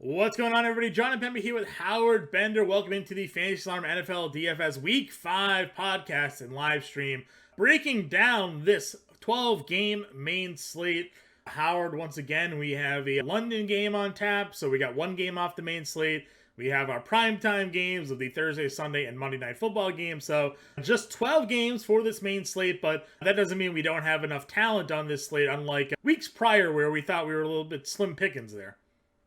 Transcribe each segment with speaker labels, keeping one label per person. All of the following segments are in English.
Speaker 1: What's going on, everybody? John Impemba here with Howard Bender. Welcome into the Fantasy Alarm NFL DFS Week 5 podcast and live stream, breaking down this 12-game main slate. Howard, once again, we have a London game on tap, so we got one game off the main slate. We have our primetime games of the Thursday, Sunday, and Monday Night Football game. So just 12 games for this main slate, but that doesn't mean we don't have enough talent on this slate, unlike weeks prior where we thought we were a little bit slim pickings there.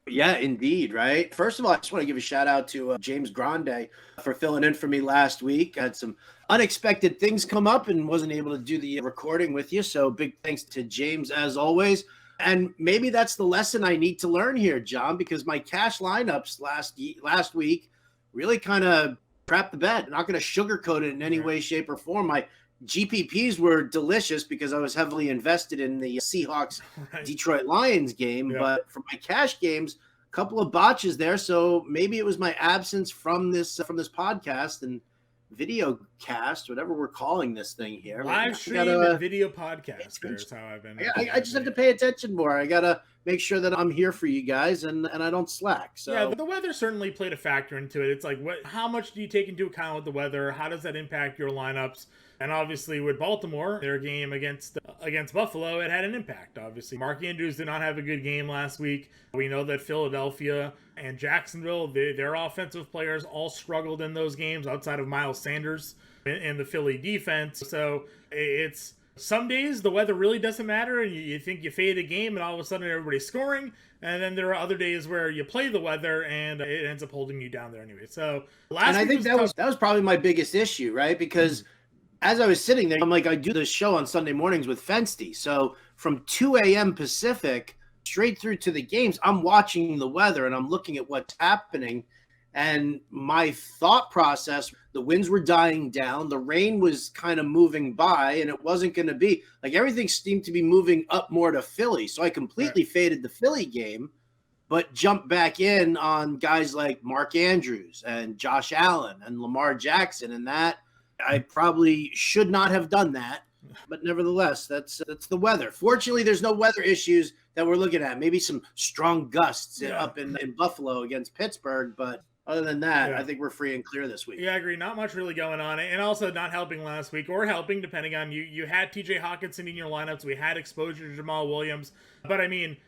Speaker 2: Yeah, indeed, right? First of all, I just want to give a shout out to James Grande for filling in for me last week. I had some unexpected things come up and wasn't able to do the recording with you. So big thanks to James as always. And maybe that's the lesson I need to learn here, John, because my cash lineups last week really kind of crapped the bed. I'm not going to sugarcoat it in any way, shape, or form. My GPPs were delicious because I was heavily invested in the Seahawks Detroit Lions game, but for my cash games, a couple of botches there. So maybe it was my absence from this podcast and video cast, whatever we're calling this thing here.
Speaker 1: Live stream and video podcast. There's how I've been.
Speaker 2: I just have to pay attention more. I gotta make sure that I'm here for you guys and I don't slack. So
Speaker 1: yeah, the weather certainly played a factor into it. It's like, how much do you take into account with the weather? How does that impact your lineups? And obviously with Baltimore, their game against Buffalo, it had an impact, obviously. Mark Andrews did not have a good game last week. We know that Philadelphia and Jacksonville, their offensive players all struggled in those games outside of Miles Sanders and the Philly defense. So it's some days the weather really doesn't matter and you think you fade a game and all of a sudden everybody's scoring. And then there are other days where you play the weather and it ends up holding you down there anyway. So
Speaker 2: I think that was probably my biggest issue, right? Because as I was sitting there, I'm like, I do this show on Sunday mornings with Fensty. So from 2 a.m. Pacific straight through to the games, I'm watching the weather and I'm looking at what's happening. And my thought process, the winds were dying down. The rain was kind of moving by and it wasn't going to be like everything seemed to be moving up more to Philly. So I completely faded the Philly game, but jumped back in on guys like Mark Andrews and Josh Allen and Lamar Jackson. And that I probably should not have done that, but nevertheless, that's the weather. Fortunately, there's no weather issues that we're looking at. Maybe some strong gusts up in Buffalo against Pittsburgh, but other than that, I think we're free and clear this week.
Speaker 1: Yeah, I agree. Not much really going on, and also not helping last week, or helping depending on you. You had T.J. Hawkinson in your lineups. We had exposure to Jamal Williams, but I mean,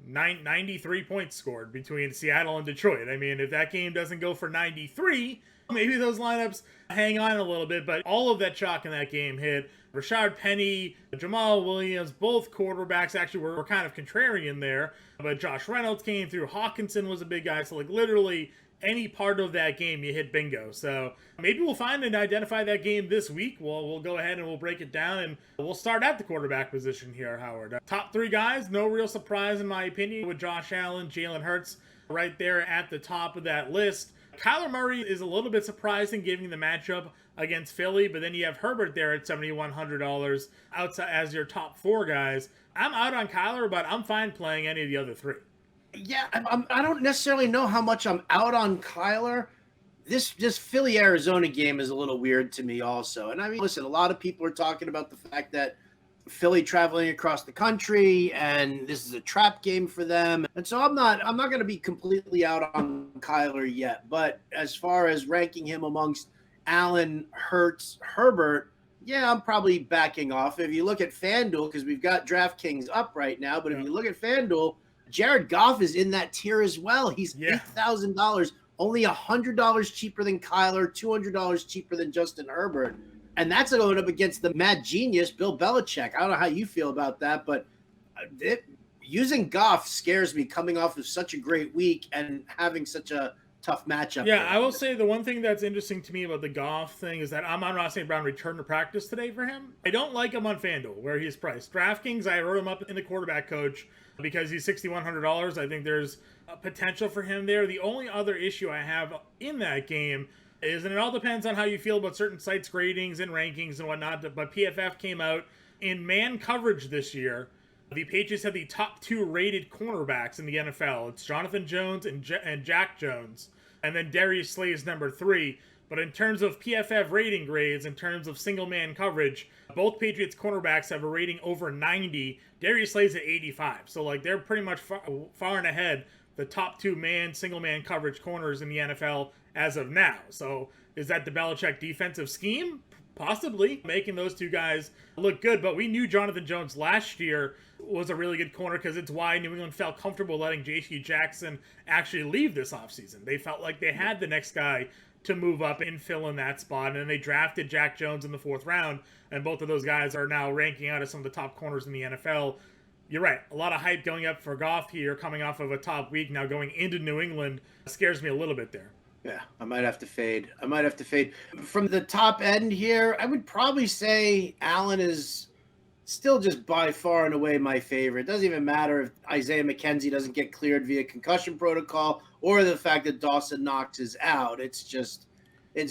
Speaker 1: 93 points scored between Seattle and Detroit. I mean, if that game doesn't go for 93. Maybe those lineups hang on a little bit, but all of that chalk in that game hit. Rashard Penny, Jamal Williams, both quarterbacks actually were kind of contrarian there, but Josh Reynolds came through. Hawkinson was a big guy, so like literally any part of that game you hit bingo. So maybe we'll find and identify that game this week. We'll go ahead and we'll break it down, and we'll start at the quarterback position here, Howard. Top three guys, no real surprise in my opinion, with Josh Allen, Jalen Hurts right there at the top of that list. Kyler Murray is a little bit surprising given the matchup against Philly, but then you have Herbert there at $7,100 outside as your top four guys. I'm out on Kyler, but I'm fine playing any of the other three.
Speaker 2: Yeah, I don't necessarily know how much I'm out on Kyler. This Philly-Arizona game is a little weird to me also. And I mean, listen, a lot of people are talking about the fact that Philly traveling across the country and this is a trap game for them. And so I'm not going to be completely out on Kyler yet, but as far as ranking him amongst Allen, Hurts, Herbert, yeah, I'm probably backing off. If you look at FanDuel, because we've got DraftKings up right now, but if you look at FanDuel, Jared Goff is in that tier as well. He's $8,000, only $100 cheaper than Kyler, $200 cheaper than Justin Herbert. And that's going up against the mad genius, Bill Belichick. I don't know how you feel about that, but using Goff scares me coming off of such a great week and having such a tough matchup.
Speaker 1: Yeah, I will say the one thing that's interesting to me about the Goff thing is that Amon-Ra St. Brown returned to practice today for him. I don't like him on FanDuel, where he's priced. DraftKings, I wrote him up in the quarterback coach because he's $6,100. I think there's a potential for him there. The only other issue I have in that game is, and it all depends on how you feel about certain sites' gradings and rankings and whatnot, but PFF came out in man coverage this year. The Patriots have the top two rated cornerbacks in the NFL. It's Jonathan Jones and Jack Jones. And then Darius Slay is number 3. But in terms of PFF rating grades, in terms of single man coverage, both Patriots cornerbacks have a rating over 90. Darius Slay's at 85. So like they're pretty much far and ahead the top two single man coverage corners in the NFL as of now. So is that the Belichick defensive scheme? Possibly making those two guys look good, but we knew Jonathan Jones last year was a really good corner because it's why New England felt comfortable letting J.C. Jackson actually leave this offseason. They felt like they had the next guy to move up and fill in that spot, and then they drafted Jack Jones in the 4th round, and both of those guys are now ranking out as some of the top corners in the NFL. You're right, a lot of hype going up for Goff here, coming off of a top week, now going into New England scares me a little bit there.
Speaker 2: Yeah, I might have to fade. From the top end here, I would probably say Allen is still just by far and away my favorite. It doesn't even matter if Isaiah McKenzie doesn't get cleared via concussion protocol or the fact that Dawson Knox is out. It's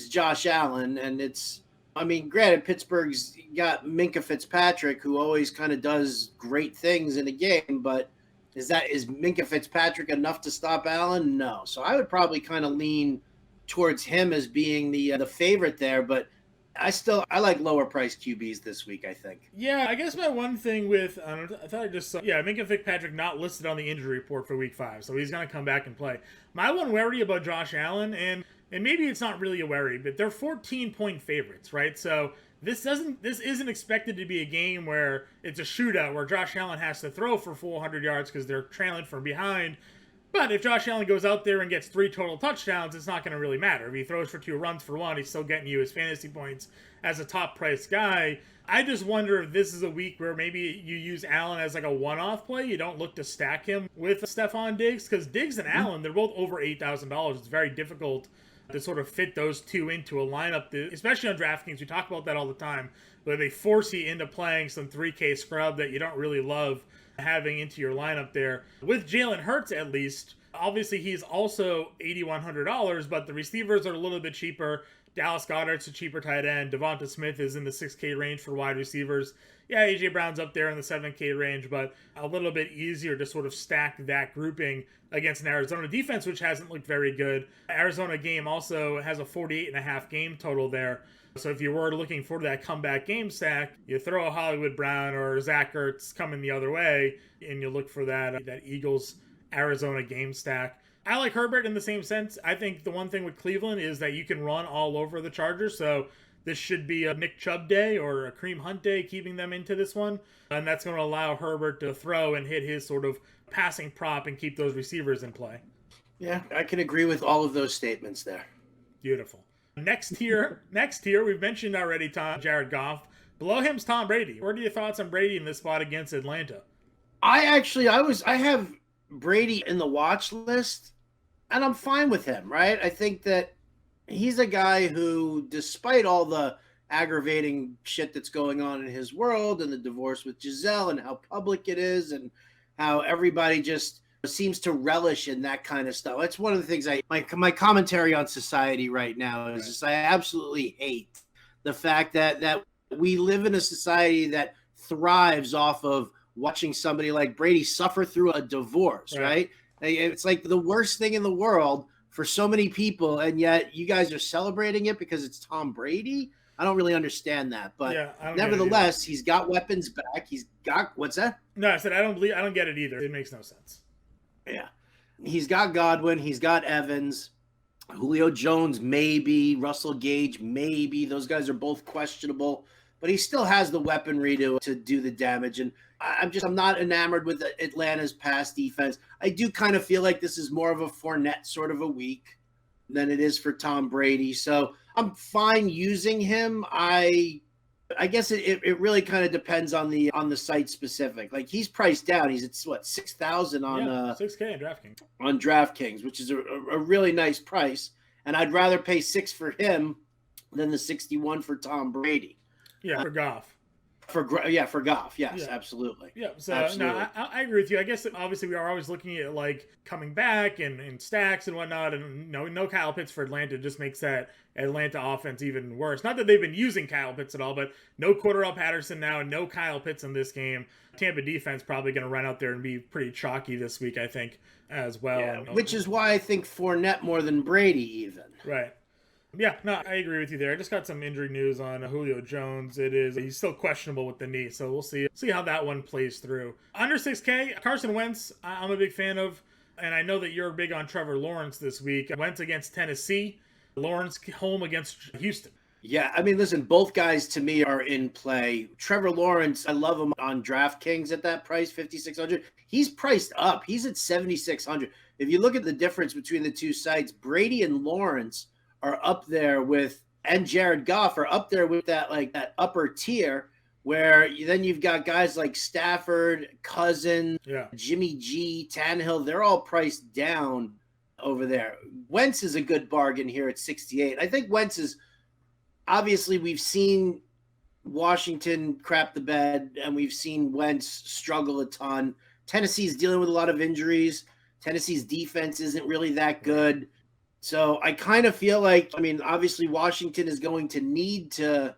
Speaker 2: Josh Allen, and granted, Pittsburgh's got Minkah Fitzpatrick, who always kind of does great things in a game, but is Minkah Fitzpatrick enough to stop Allen? No. So I would probably kind of lean towards him as being the favorite there, but I like lower priced QBs this week, I think.
Speaker 1: Yeah, I guess my one thing with I thought I just saw Minkah Fitzpatrick not listed on the injury report for week 5, so he's gonna come back and play. My one worry about Josh Allen, and maybe it's not really a worry, but they're 14-point favorites, right? So this isn't expected to be a game where it's a shootout where Josh Allen has to throw for 400 yards because they're trailing from behind. But if Josh Allen goes out there and gets 3 total touchdowns, it's not going to really matter. If he throws for 2 runs for 1, he's still getting you his fantasy points as a top-priced guy. I just wonder if this is a week where maybe you use Allen as like a one-off play. You don't look to stack him with Stephon Diggs, because Diggs and Allen, they're both over $8,000. It's very difficult to sort of fit those two into a lineup, especially on DraftKings. We talk about that all the time, where they force you into playing some 3K scrub that you don't really love having into your lineup there. With Jalen Hurts, at least, obviously he's also $8,100, but the receivers are a little bit cheaper. Dallas Goedert's a cheaper tight end. Devonta Smith is in the 6K range for wide receivers. Yeah, A.J. Brown's up there in the 7K range, but a little bit easier to sort of stack that grouping against an Arizona defense, which hasn't looked very good. Arizona game also has a 48.5 game total there. So if you were looking for that comeback game stack, you throw a Hollywood Brown or Zach Ertz coming the other way, and you look for that Eagles-Arizona game stack. I like Herbert in the same sense. I think the one thing with Cleveland is that you can run all over the Chargers, so this should be a Nick Chubb day or a Kareem Hunt day, keeping them into this one. And that's going to allow Herbert to throw and hit his sort of passing prop and keep those receivers in play.
Speaker 2: Yeah, I can agree with all of those statements there.
Speaker 1: Beautiful. Next tier, we've mentioned already Jared Goff. Below him's Tom Brady. What are your thoughts on Brady in this spot against Atlanta?
Speaker 2: I have Brady in the watch list, and I'm fine with him, right? I think that he's a guy who, despite all the aggravating shit that's going on in his world and the divorce with Giselle and how public it is and how everybody just seems to relish in that kind of stuff. That's one of the things my commentary on society right now is just, I absolutely hate the fact that we live in a society that thrives off of watching somebody like Brady suffer through a divorce, right? It's like the worst thing in the world for so many people, and yet you guys are celebrating it because it's Tom Brady. I don't really understand that, but nevertheless, he's got weapons back. He's got, what's that?
Speaker 1: No, I said I don't get it either. It makes no sense.
Speaker 2: Yeah. He's got Godwin. He's got Evans. Julio Jones, maybe. Russell Gage, maybe. Those guys are both questionable, but he still has the weaponry to do the damage. And I'm not enamored with Atlanta's pass defense. I do kind of feel like this is more of a Fournette sort of a week than it is for Tom Brady. So I'm fine using him. I guess it really kind of depends on the site specific. Like, he's priced down. He's at what, 6,000 on
Speaker 1: 6K on DraftKings.
Speaker 2: On DraftKings, which is a really nice price. And I'd rather pay 6 for him than the 61 for Tom Brady.
Speaker 1: Yeah, for Goff.
Speaker 2: For Goff, yes, absolutely.
Speaker 1: Yeah, so
Speaker 2: absolutely.
Speaker 1: No, I agree with you. I guess obviously we are always looking at like coming back and stacks and whatnot, and no Kyle Pitts for Atlanta just makes that Atlanta offense even worse. Not that they've been using Kyle Pitts at all, but no Cordell Patterson now and no Kyle Pitts in this game. Tampa defense probably going to run out there and be pretty chalky this week, I think, as well.
Speaker 2: Yeah, which is why I think Fournette more than Brady even.
Speaker 1: Right. Yeah, no, I agree with you there. I just got some injury news on Julio Jones. He's still questionable with the knee, so we'll see how that one plays through. Under 6K, Carson Wentz, I'm a big fan of. And I know that you're big on Trevor Lawrence this week. Wentz against Tennessee, Lawrence home against Houston.
Speaker 2: Yeah, I mean, listen, both guys to me are in play. Trevor Lawrence, I love him on DraftKings at that price, 5,600. He's priced up. He's at 7,600. If you look at the difference between the two sites, Brady and Lawrence are up there with, and Jared Goff are up there with that upper tier, where then you've got guys like Stafford, Cousins, Jimmy G, Tannehill. They're all priced down over there. Wentz is a good bargain here at 68. I think Wentz is, obviously, we've seen Washington crap the bed, and we've seen Wentz struggle a ton. Tennessee's dealing with a lot of injuries. Tennessee's defense isn't really that good. So I kind of feel like, I mean, obviously Washington is going to need to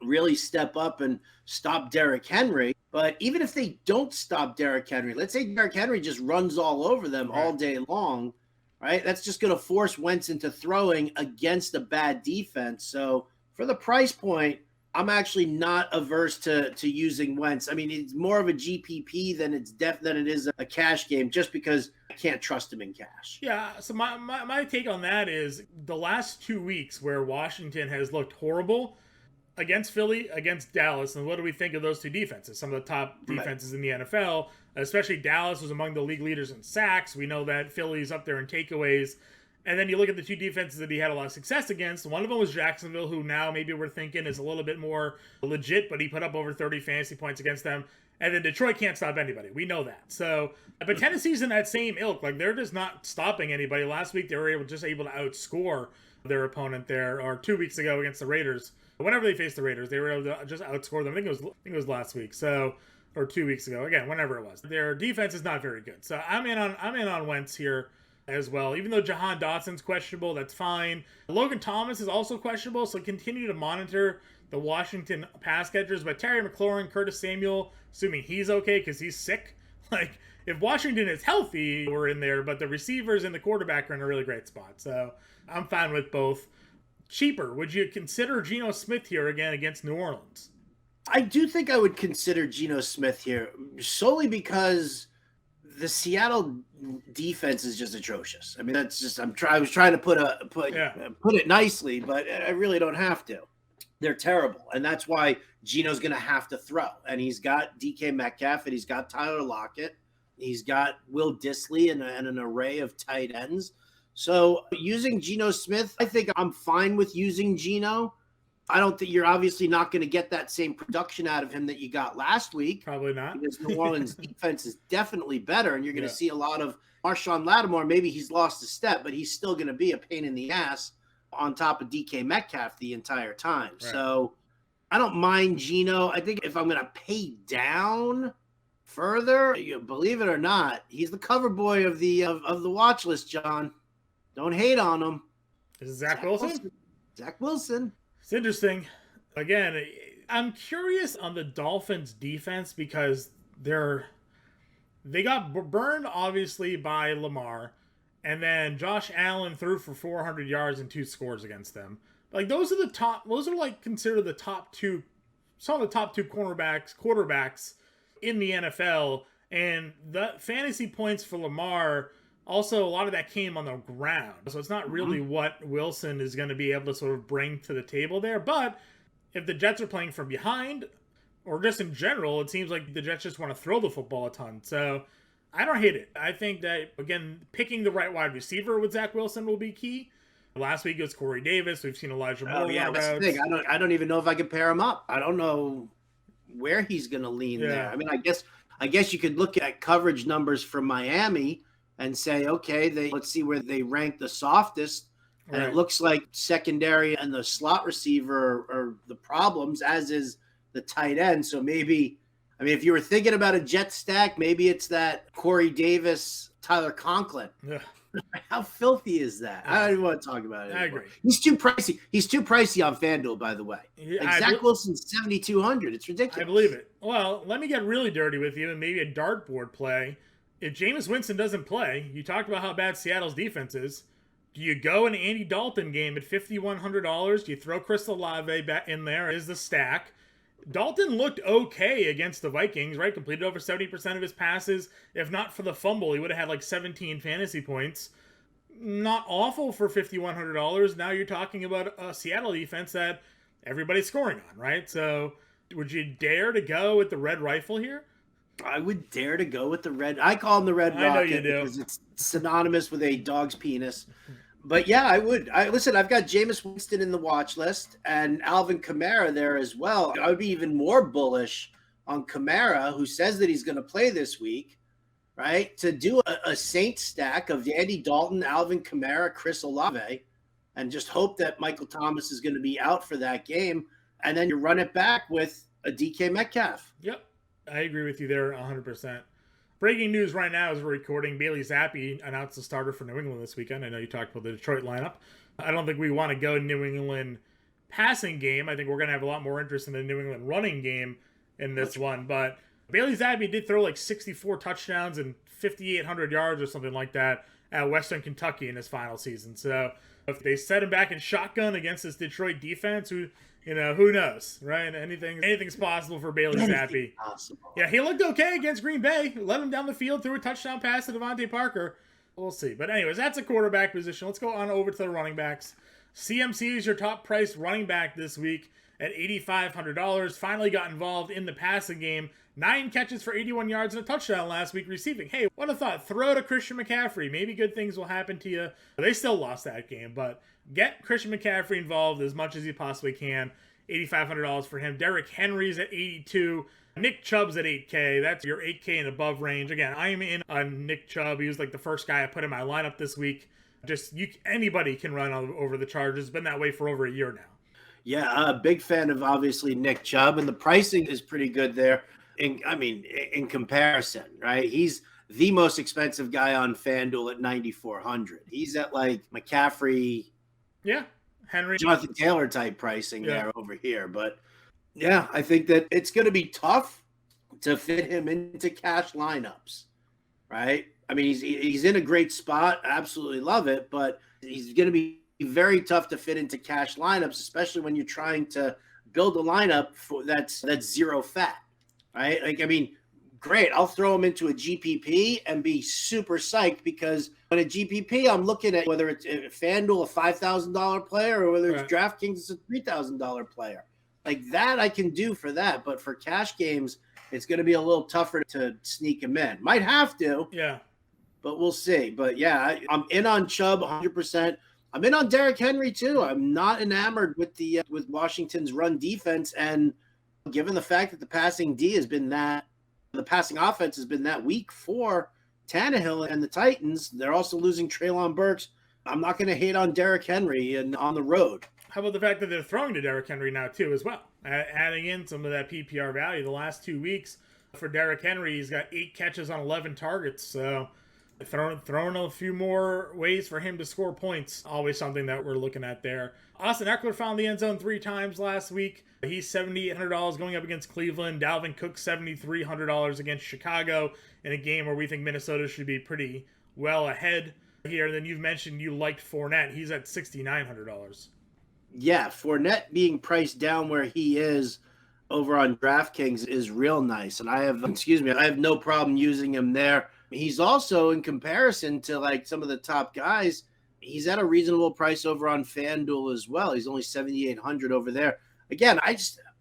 Speaker 2: really step up and stop Derrick Henry. But even if they don't stop Derrick Henry, let's say Derrick Henry just runs all over them all day long, right? That's just going to force Wentz into throwing against a bad defense. So for the price point, I'm actually not averse to using Wentz. I mean, it's more of a GPP than it is a cash game, just because I can't trust him in cash.
Speaker 1: Yeah, so my take on that is the last 2 weeks where Washington has looked horrible against Philly, against Dallas, and what do we think of those two defenses? Some of the top defenses in the NFL, especially Dallas was among the league leaders in sacks. We know that Philly's up there in takeaways. And then you look at the two defenses that he had a lot of success against. One of them was Jacksonville, who now maybe we're thinking is a little bit more legit, but he put up over 30 fantasy points against them. And then Detroit can't stop anybody. We know that. So, but Tennessee's in that same ilk. Like, they're just not stopping anybody. Last week, they were able to outscore their opponent there, or 2 weeks ago against the Raiders. Whenever they faced the Raiders, they were able to just outscore them. I think it was last week. So, or 2 weeks ago. Again, whenever it was. Their defense is not very good. So I'm in on Wentz here as well. Even though Jahan Dotson's questionable, that's fine. Logan Thomas is also questionable, so continue to monitor the Washington pass catchers. But Terry McLaurin, Curtis Samuel, assuming he's okay because he's sick. Like, if Washington is healthy, we're in there, but the receivers and the quarterback are in a really great spot. So I'm fine with both. Cheaper, would you consider Geno Smith here again against New Orleans?
Speaker 2: I do think I would consider Geno Smith here, solely because the Seattle defense is just atrocious. I mean, that's just, I was trying to put it nicely, but I really don't have to. They're terrible. And that's why Geno's going to have to throw. And he's got DK Metcalf, and he's got Tyler Lockett. He's got Will Dissly and an array of tight ends. So using Geno Smith, I think I'm fine with using Geno. I don't think you're obviously not going to get that same production out of him that you got last week.
Speaker 1: Probably not.
Speaker 2: Because New Orleans defense is definitely better, and you're going to see a lot of Marshawn Lattimore. Maybe he's lost a step, but he's still going to be a pain in the ass on top of DK Metcalf the entire time. Right. So I don't mind Geno. I think if I'm going to pay down further, believe it or not, he's the cover boy of the watch list, John. Don't hate on him.
Speaker 1: Is it Zach Wilson?
Speaker 2: Zach Wilson.
Speaker 1: It's interesting. Again, I'm curious on the Dolphins defense because they got burned obviously by Lamar, and then Josh Allen threw for 400 yards and 2 scores against them. Like, those are like considered the top two, some of the top 2 quarterbacks in the NFL, and the fantasy points for Lamar, also, a lot of that came on the ground. So it's not really what Wilson is going to be able to sort of bring to the table there. But if the Jets are playing from behind, or just in general, it seems like the Jets just want to throw the football a ton. So I don't hate it. I think that, again, picking the right wide receiver with Zach Wilson will be key. Last week it was Corey Davis. We've seen Elijah Moore.
Speaker 2: Oh, yeah, that's the thing. I don't even know if I can pair him up. I don't know where he's going to lean there. I mean, I guess you could look at coverage numbers from Miami and say, okay, let's see where they rank the softest. And it looks like secondary and the slot receiver are the problems, as is the tight end. So maybe, I mean, if you were thinking about a jet stack, maybe it's that Corey Davis, Tyler Conklin. Yeah. How filthy is that? I don't even want to talk about it anymore. I agree. He's too pricey. He's too pricey on FanDuel, by the way. Zach Wilson's 7,200. It's ridiculous.
Speaker 1: I believe it. Well, let me get really dirty with you and maybe a dartboard play. If Jameis Winston doesn't play, you talked about how bad Seattle's defense is. Do you go an Andy Dalton game at $5,100? Do you throw Chris Olave back in there as the stack? Dalton looked okay against the Vikings, right? Completed over 70% of his passes. If not for the fumble, he would have had like 17 fantasy points. Not awful for $5,100. Now you're talking about a Seattle defense that everybody's scoring on, right? So would you dare to go with the red rifle here?
Speaker 2: I would dare to go with the red. I call him the red rocket,
Speaker 1: I know you do,
Speaker 2: because it's synonymous with a dog's penis. But yeah, I would. Listen, I've got Jameis Winston in the watch list and Alvin Kamara there as well. I would be even more bullish on Kamara, who says that he's going to play this week, right? To do a Saints stack of Andy Dalton, Alvin Kamara, Chris Olave, and just hope that Michael Thomas is going to be out for that game. And then you run it back with a DK Metcalf.
Speaker 1: Yep. I agree with you there 100%. Breaking news right now as we're recording, Bailey Zappi announced the starter for New England this weekend. I know you talked about the Detroit lineup. I don't think we want to go New England passing game. I think we're going to have a lot more interest in the New England running game in this one. But Bailey Zappi did throw like 64 touchdowns and 5,800 yards or something like that at Western Kentucky in his final season. So if they set him back in shotgun against this Detroit defense, who knows, right? Anything's possible for Bailey Zappi. Yeah, he looked okay against Green Bay. Led him down the field, threw a touchdown pass to Devontae Parker. We'll see. But anyways, that's a quarterback position. Let's go on over to the running backs. CMC is your top priced running back this week at $8,500. Finally got involved in the passing game. 9 catches for 81 yards and a touchdown last week receiving. Hey, what a thought. Throw to Christian McCaffrey. Maybe good things will happen to you. They still lost that game, but get Christian McCaffrey involved as much as you possibly can. $8,500 for him. Derrick Henry's at $82,000. Nick Chubb's at $8,000. That's your $8,000 and above range. Again, I'm in on Nick Chubb. He was like the first guy I put in my lineup this week. Anybody can run over the Chargers. It's been that way for over a year now.
Speaker 2: Yeah, a big fan of obviously Nick Chubb, and the pricing is pretty good there. In comparison, right? He's the most expensive guy on FanDuel at $9,400. He's at like McCaffrey,
Speaker 1: Henry,
Speaker 2: Jonathan Taylor type pricing there over here. But yeah, I think that it's going to be tough to fit him into cash lineups, right? I mean, he's in a great spot. Absolutely love it, but he's going to be very tough to fit into cash lineups, especially when you're trying to build a lineup that's zero fat. Right? Like, I mean, great. I'll throw him into a GPP and be super psyched, because on a GPP, I'm looking at whether it's FanDuel, a $5,000 player, or whether it's DraftKings, it's a $3,000 player. Like that, I can do for that. But for cash games, it's going to be a little tougher to sneak him in. Might have to.
Speaker 1: Yeah.
Speaker 2: But we'll see. But yeah, I'm in on Chubb 100%. I'm in on Derrick Henry too. I'm not enamored with with Washington's run defense, and given the fact that the passing offense has been that weak for Tannehill and the Titans, they're also losing Treylon Burks. I'm not going to hate on Derrick Henry and on the road.
Speaker 1: How about the fact that they're throwing to Derrick Henry now too as well? Adding in some of that PPR value the last 2 weeks for Derrick Henry, he's got 8 catches on 11 targets. So throwing a few more ways for him to score points, always something that we're looking at there. Austin Eckler found the end zone 3 times last week. He's $7,800 going up against Cleveland. Dalvin Cook $7,300 against Chicago in a game where we think Minnesota should be pretty well ahead here. And then you've mentioned you liked Fournette. He's at $6,900.
Speaker 2: Yeah, Fournette being priced down where he is over on DraftKings is real nice. And I have no problem using him there. He's also, in comparison to like some of the top guys, he's at a reasonable price over on FanDuel as well. He's only $7,800 over there. Again,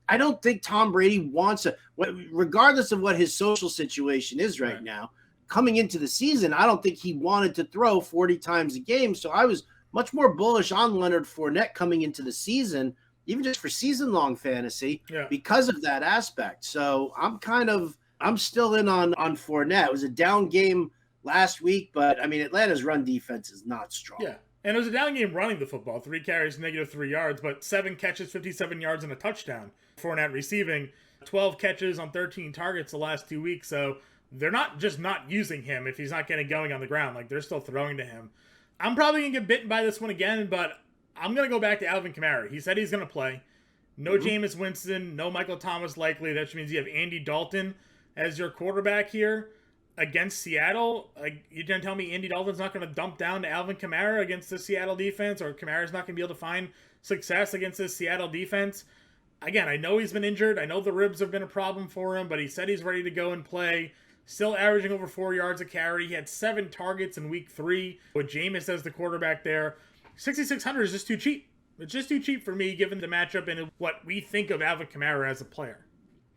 Speaker 2: I don't think Tom Brady wants regardless of what his social situation is right now, coming into the season, I don't think he wanted to throw 40 times a game. So I was much more bullish on Leonard Fournette coming into the season, even just for season-long fantasy, because of that aspect. So I'm still in on Fournette. It was a down game last week, but I mean, Atlanta's run defense is not strong.
Speaker 1: Yeah. And it was a down game running the football. 3 carries, -3 yards, but 7 catches, 57 yards, and a touchdown. Fournette receiving 12 catches on 13 targets the last 2 weeks. So they're not just not using him if he's not getting going on the ground. Like, they're still throwing to him. I'm probably going to get bitten by this one again, but I'm going to go back to Alvin Kamara. He said he's going to play. No Jameis Winston, no Michael Thomas likely. That means you have Andy Dalton as your quarterback here against Seattle. Like, you're going to tell me Andy Dalton's not going to dump down to Alvin Kamara against the Seattle defense, or Kamara's not going to be able to find success against this Seattle defense? Again, I know he's been injured. I know the ribs have been a problem for him, but he said he's ready to go and play. Still averaging over 4 yards a carry. He had 7 targets in week 3 with Jameis as the quarterback there. 6,600 is just too cheap. It's just too cheap for me given the matchup and what we think of Alvin Kamara as a player.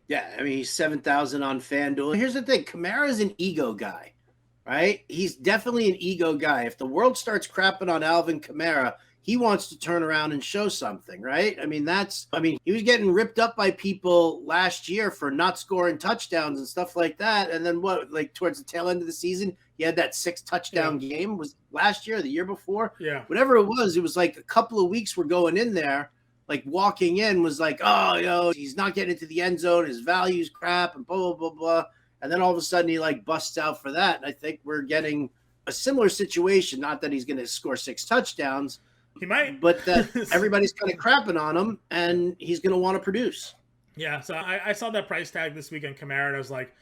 Speaker 2: Yeah, I mean, he's 7,000 on FanDuel. Here's the thing. Kamara's an ego guy, right? He's definitely an ego guy. If the world starts crapping on Alvin Kamara, he wants to turn around and show something, right? I mean, he was getting ripped up by people last year for not scoring touchdowns and stuff like that. And then towards the tail end of the season, he had that 6 touchdown game. Was last year, the year before?
Speaker 1: Yeah.
Speaker 2: Whatever it was like a couple of weeks were going in there, like walking in was like, oh, he's not getting into the end zone. His value's crap and blah, blah, blah, blah. And then all of a sudden he like busts out for that. And I think we're getting a similar situation. Not that he's going to score 6 touchdowns.
Speaker 1: He might.
Speaker 2: But that everybody's kind of crapping on him, and he's going to want to produce.
Speaker 1: Yeah, so I saw that price tag this week on Kamara, and I was like,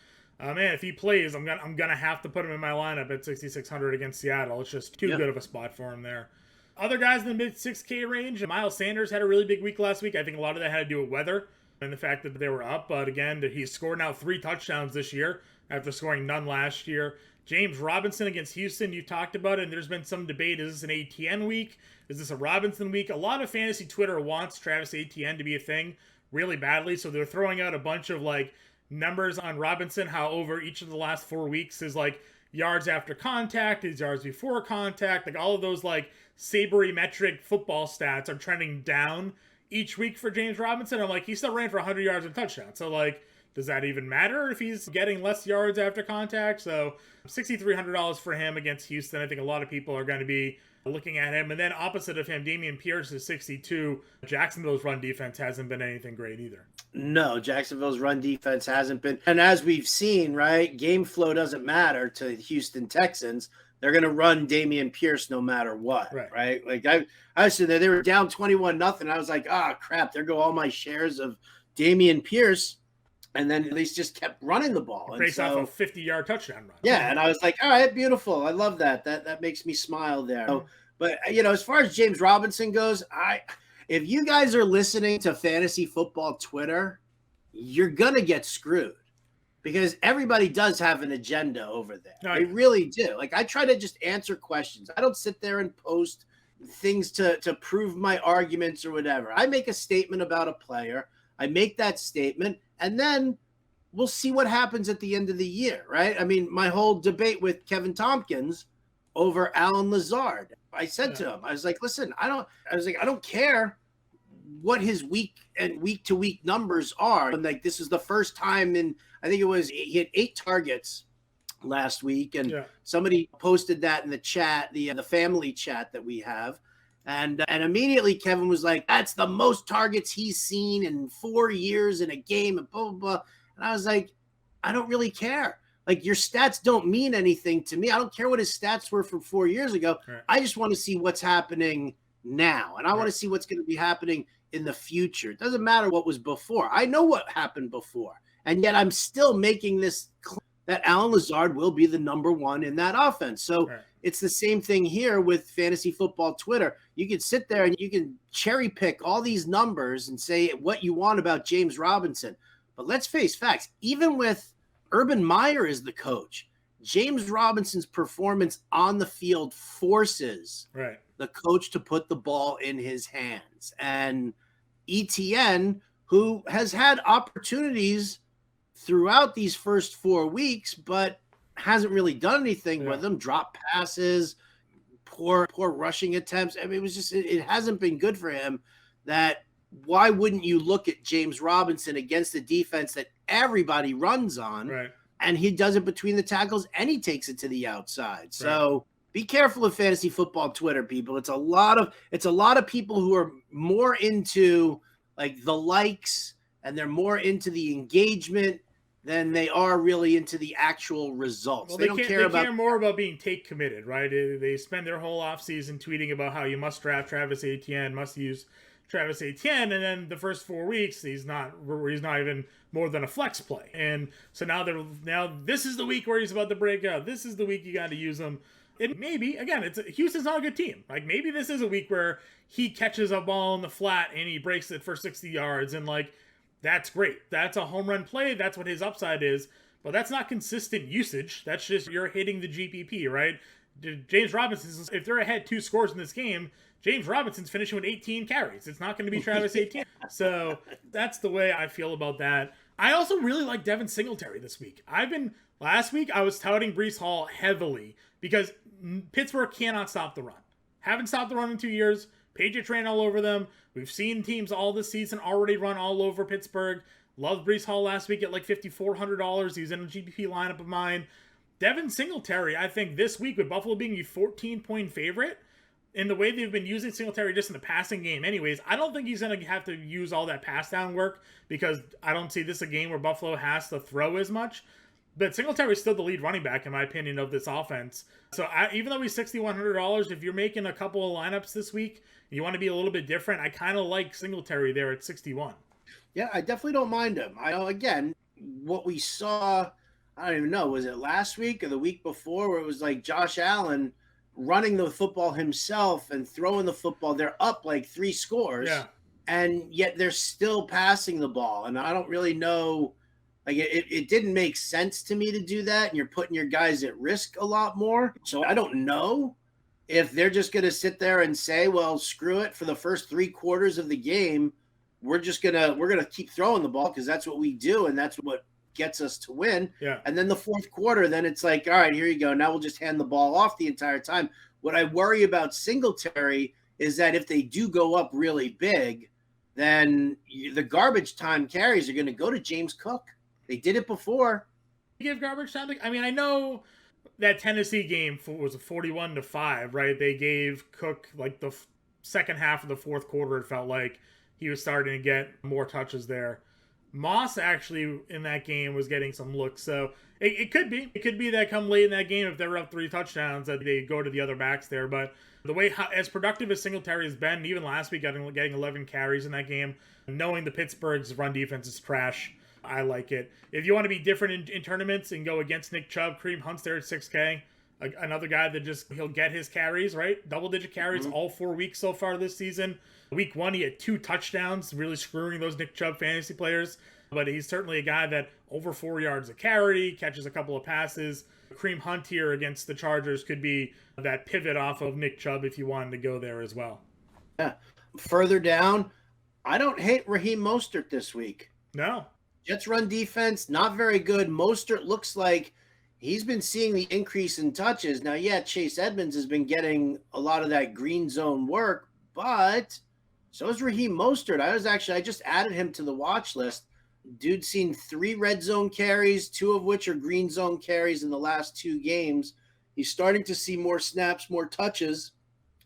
Speaker 1: oh, man, if he plays, I'm gonna have to put him in my lineup at 6,600 against Seattle. It's just too good of a spot for him there. Other guys in the mid 6K range, Miles Sanders had a really big week last week. I think a lot of that had to do with weather and the fact that they were up. But again, he's scored now 3 touchdowns this year after scoring none last year. James Robinson against Houston, you talked about it, and there's been some debate. Is this an ATN week? Is this a Robinson week? A lot of fantasy Twitter wants Travis Etienne to be a thing really badly, so they're throwing out a bunch of like numbers on Robinson, how over each of the last 4 weeks is like yards after contact, his yards before contact, like all of those like sabermetric football stats are trending down each week for James Robinson. I'm like, he still ran for 100 yards and touchdown. So like, does that even matter if he's getting less yards after contact? So $6,300 for him against Houston. I think a lot of people are going to be looking at him. And then opposite of him, Dameon Pierce is 62. Jacksonville's run defense hasn't been anything great either.
Speaker 2: No, Jacksonville's run defense hasn't been. And as we've seen, right, game flow doesn't matter to the Houston Texans. They're going to run Dameon Pierce no matter what, right? Like I was sitting there, they were down 21-0. I was like, crap, there go all my shares of Dameon Pierce. And then at least just kept running the ball.
Speaker 1: Based off a 50-yard touchdown run.
Speaker 2: Yeah, and I was like, all right, beautiful. I love that. That makes me smile there. So, but, as far as James Robinson goes, if you guys are listening to fantasy football Twitter, you're going to get screwed because everybody does have an agenda over there. They really do. Like, I try to just answer questions. I don't sit there and post things to prove my arguments or whatever. I make a statement about a player. I make that statement, and then we'll see what happens at the end of the year, right? I mean, my whole debate with Kevin Tompkins over Alan Lazard, I said to him, I was like, listen, I don't care what his week to week numbers are. And like, this is the first time he had 8 targets last week. And somebody posted that in the chat, the family chat that we have. And immediately Kevin was like, that's the most targets he's seen in 4 years in a game and blah, blah, blah. And I was like, I don't really care. Like, your stats don't mean anything to me. I don't care what his stats were from 4 years ago. Right. I just want to see what's happening now. And I want to see what's going to be happening in the future. It doesn't matter what was before. I know what happened before. And yet I'm still making this claim that Alan Lazard will be the number 1 in that offense. So it's the same thing here with fantasy football Twitter. You can sit there and you can cherry pick all these numbers and say what you want about James Robinson. But let's face facts. Even with Urban Meyer as the coach, James Robinson's performance on the field forces the coach to put the ball in his hands. And ETN, who has had opportunities throughout these first 4 weeks, but hasn't really done anything with them, drop passes, poor rushing attempts. I mean, it hasn't been good for him. That why wouldn't you look at James Robinson against the defense that everybody runs on? Right. And he does it between the tackles and he takes it to the outside. So be careful of fantasy football Twitter, people. It's a lot of people who are more into like the likes and they're more into the engagement than they are really into the actual results.
Speaker 1: Well, they care more about being take committed, right? They spend their whole offseason tweeting about how you must draft Travis Etienne, must use Travis Etienne, and then the first 4 weeks he's not even more than a flex play. And so now this is the week where he's about to break out. This is the week you got to use him. It maybe, again, Houston's not a good team. Like, maybe this is a week where he catches a ball in the flat and he breaks it for 60 yards, and like, that's great. That's a home run play. That's what his upside is. But that's not consistent usage. That's just you're hitting the GPP, right? James Robinson, if they're ahead 2 scores in this game, James Robinson's finishing with 18 carries. It's not going to be Travis 18. So that's the way I feel about that. I also really like Devin Singletary this week. Last week I was touting Breece Hall heavily because Pittsburgh cannot stop the run. Haven't stopped the run in 2 years. Patriots ran all over them. We've seen teams all this season already run all over Pittsburgh. Loved Breece Hall last week at like $5,400. He's in a GPP lineup of mine. Devin Singletary, I think this week with Buffalo being a 14-point favorite, in the way they've been using Singletary just in the passing game anyways, I don't think he's going to have to use all that pass down work because I don't see this a game where Buffalo has to throw as much. But Singletary is still the lead running back, in my opinion, of this offense. So even though he's $6,100, if you're making a couple of lineups this week, you want to be a little bit different, I kind of like Singletary there at 61.
Speaker 2: Yeah, I definitely don't mind him. Again, what we saw, I don't even know, was it last week or the week before, where it was like Josh Allen running the football himself and throwing the football. They're up like 3 scores, and yet they're still passing the ball. And I don't really know. Like, it didn't make sense to me to do that, and you're putting your guys at risk a lot more. So I don't know if they're just going to sit there and say, well, screw it, for the first 3 quarters of the game, we're gonna keep throwing the ball because that's what we do, and that's what gets us to win.
Speaker 1: Yeah.
Speaker 2: And then the fourth quarter, then it's like, all right, here you go. Now we'll just hand the ball off the entire time. What I worry about Singletary is that if they do go up really big, then the garbage time carries are going to go to James Cook. They did it before.
Speaker 1: You give garbage time. I mean, I know that Tennessee game was a 41-5, right? They gave Cook like the second half of the fourth quarter. It felt like he was starting to get more touches there. Moss actually in that game was getting some looks, so it could be that come late in that game, if they're up 3 touchdowns, that they go to the other backs there. But the way as productive as Singletary has been, even last week getting 11 carries in that game, knowing the Pittsburgh's run defense is trash, I like it. If you want to be different in tournaments and go against Nick Chubb, Kareem Hunt's there at 6K. Another guy that he'll get his carries, right? Double-digit carries all 4 weeks so far this season. Week 1, he had 2 touchdowns, really screwing those Nick Chubb fantasy players. But he's certainly a guy that over 4 yards a carry, catches a couple of passes. Kareem Hunt here against the Chargers could be that pivot off of Nick Chubb if you wanted to go there as well.
Speaker 2: Yeah. Further down, I don't hate Raheem Mostert this week.
Speaker 1: No.
Speaker 2: Jets run defense, not very good. Mostert looks like he's been seeing the increase in touches. Now, yeah, Chase Edmonds has been getting a lot of that green zone work, but so is Raheem Mostert. I just added him to the watch list. Dude's seen 3 red zone carries, 2 of which are green zone carries in the last 2 games. He's starting to see more snaps, more touches,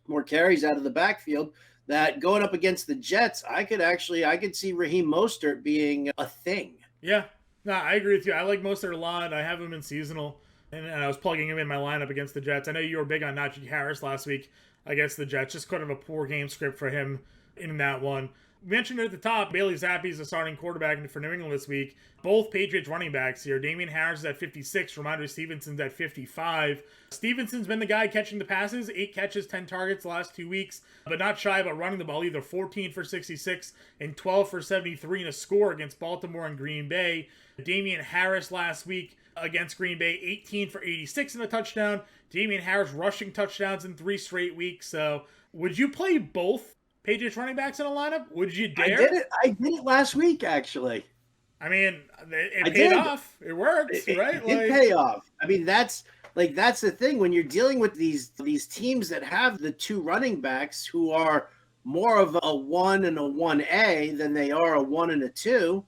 Speaker 2: more carries out of the backfield. That going up against the Jets, I could see Raheem Mostert being a thing.
Speaker 1: Yeah, no, I agree with you. I like Mostert a lot. I have him in seasonal, and I was plugging him in my lineup against the Jets. I know you were big on Najee Harris last week against the Jets. Just kind of a poor game script for him in that one. We mentioned at the top, Bailey Zappi is the starting quarterback for New England this week. Both Patriots running backs here. Damian Harris is at 56. Ramondre Stevenson's at 55. Stevenson's been the guy catching the passes. 8 catches, 10 targets the last 2 weeks, but not shy about running the ball either. 14 for 66 and 12 for 73 in a score against Baltimore and Green Bay. Damian Harris last week against Green Bay, 18 for 86 in a touchdown. Damian Harris rushing touchdowns in 3 straight weeks. So would you play both Patriots running backs in a lineup? Would you dare?
Speaker 2: I did it last week, actually.
Speaker 1: I mean, it paid off. It worked, right?
Speaker 2: It did pay off. I mean, that's the thing. When you're dealing with these teams that have the 2 running backs who are more of a 1 and a 1A than they are a 1 and a 2,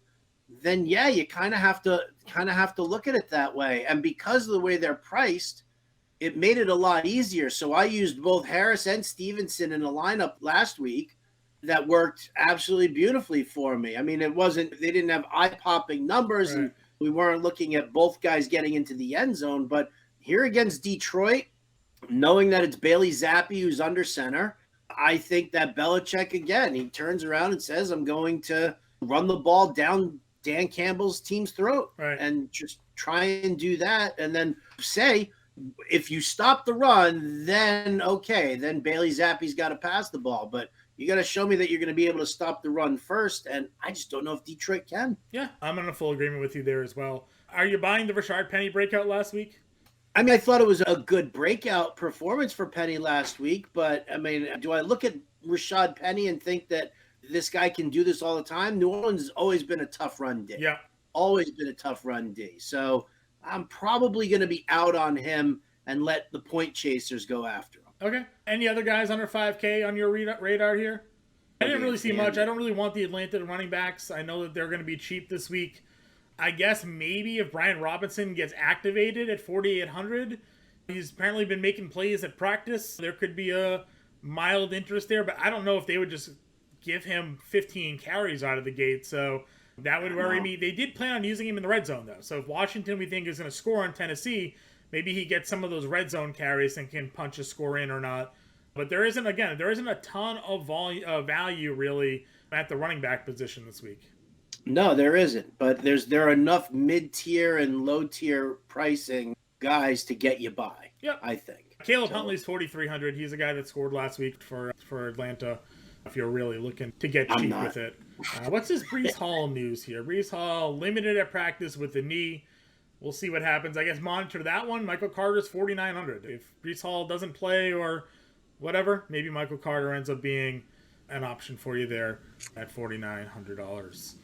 Speaker 2: then yeah, you kind of have to look at it that way. And because of the way they're priced, it made it a lot easier. So I used both Harris and Stevenson in a lineup last week that worked absolutely beautifully for me. I mean, they didn't have eye-popping numbers, right, and we weren't looking at both guys getting into the end zone. But here against Detroit, knowing that it's Bailey Zappi who's under center, I think that Belichick, again, he turns around and says, I'm going to run the ball down Dan Campbell's team's throat, right, and just try and do that. And then say, If you stop the run, then okay, then Bailey Zappi's got to pass the ball. But you got to show me that you're going to be able to stop the run first, and I just don't know if Detroit can.
Speaker 1: Yeah, I'm in a full agreement with you there as well. Are you buying the Rashard Penny breakout last week?
Speaker 2: I mean, I thought it was a good breakout performance for Penny last week, but I mean, do I look at Rashad Penny and think that this guy can do this all the time? New Orleans has always been a tough run D.
Speaker 1: Yeah.
Speaker 2: Always been a tough run D. So I'm probably going to be out on him and let the point chasers go after him.
Speaker 1: Okay. Any other guys under 5K on your radar here? I didn't really see much. I don't really want the Atlanta running backs. I know that they're going to be cheap this week. I guess maybe if Brian Robinson gets activated at 4,800, he's apparently been making plays at practice. There could be a mild interest there, but I don't know if they would just give him 15 carries out of the gate. So that would worry me. They did plan on using him in the red zone, though. So if Washington, we think, is going to score on Tennessee, maybe he gets some of those red zone carries and can punch a score in or not. But there isn't a ton of value really at the running back position this week.
Speaker 2: No, there isn't. But there are enough mid-tier and low-tier pricing guys to get you by.
Speaker 1: Yep.
Speaker 2: I think.
Speaker 1: Caleb Huntley's 4,300. He's a guy that scored last week for Atlanta. If you're really looking to get cheap with it. What's his Breece Hall news here? Breece Hall limited at practice with the knee. We'll see what happens. I guess monitor that one. Michael Carter's 4,900. If Breece Hall doesn't play or whatever, maybe Michael Carter ends up being an option for you there at $4,900.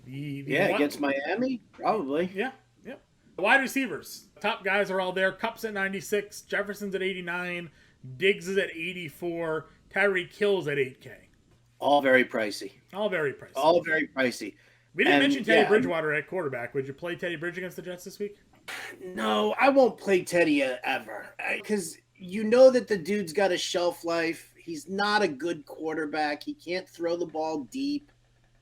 Speaker 2: Against Miami, probably.
Speaker 1: Yeah. The wide receivers. Top guys are all there. Kupp's at 96. Jefferson's at 89. Diggs is at 84. Tyreek Hill's at 8K.
Speaker 2: All very pricey.
Speaker 1: We didn't mention Teddy Bridgewater at quarterback. Would you play Teddy Bridge against the Jets this week?
Speaker 2: No, I won't play Teddy ever. Because you know that the dude's got a shelf life. He's not a good quarterback. He can't throw the ball deep.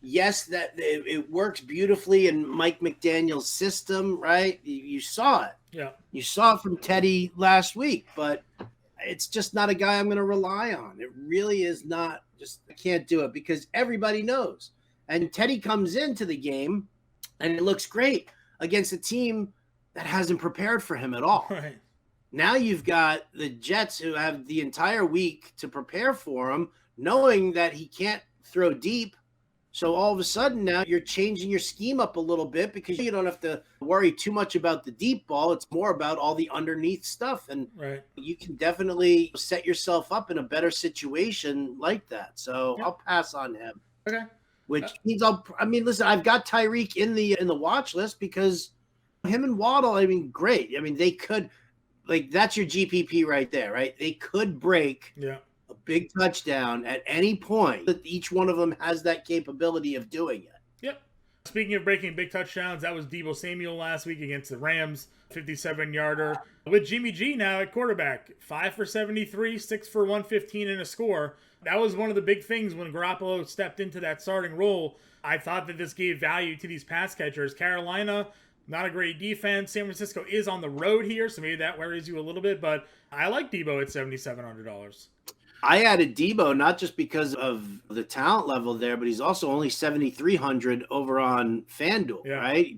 Speaker 2: Yes, that it works beautifully in Mike McDaniel's system, right? You saw it.
Speaker 1: Yeah.
Speaker 2: You saw it from Teddy last week, but it's just not a guy I'm going to rely on. It really is not. I can't do it because everybody knows. And Teddy comes into the game, and it looks great against a team that hasn't prepared for him at all.
Speaker 1: Right.
Speaker 2: Now you've got the Jets who have the entire week to prepare for him, knowing that he can't throw deep. So all of a sudden now you're changing your scheme up a little bit because you don't have to worry too much about the deep ball. It's more about all the underneath stuff. And you can definitely set yourself up in a better situation like that. So I'll pass on him.
Speaker 1: Okay.
Speaker 2: Which means listen, I've got Tyreek in the watch list because him and Waddle, great. They could, that's your GPP right there, right? They could break a big touchdown at any point. That each one of them has that capability of doing it.
Speaker 1: Yep. Speaking of breaking big touchdowns, that was Deebo Samuel last week against the Rams, 57-yarder. With Jimmy G now at quarterback, 5 for 73, 6 for 115 and a score. That was one of the big things when Garoppolo stepped into that starting role. I thought that this gave value to these pass catchers. Carolina, not a great defense. San Francisco is on the road here, so maybe that worries you a little bit, but I like Deebo at $7,700.
Speaker 2: I added Deebo not just because of the talent level there, but he's also only 7,300 over on FanDuel, right?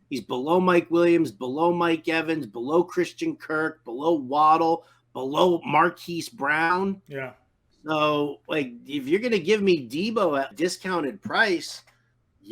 Speaker 2: He's below Mike Williams, below Mike Evans, below Christian Kirk, below Waddle, below Marquise Brown.
Speaker 1: Yeah.
Speaker 2: So, if you're going to give me Deebo at a discounted price,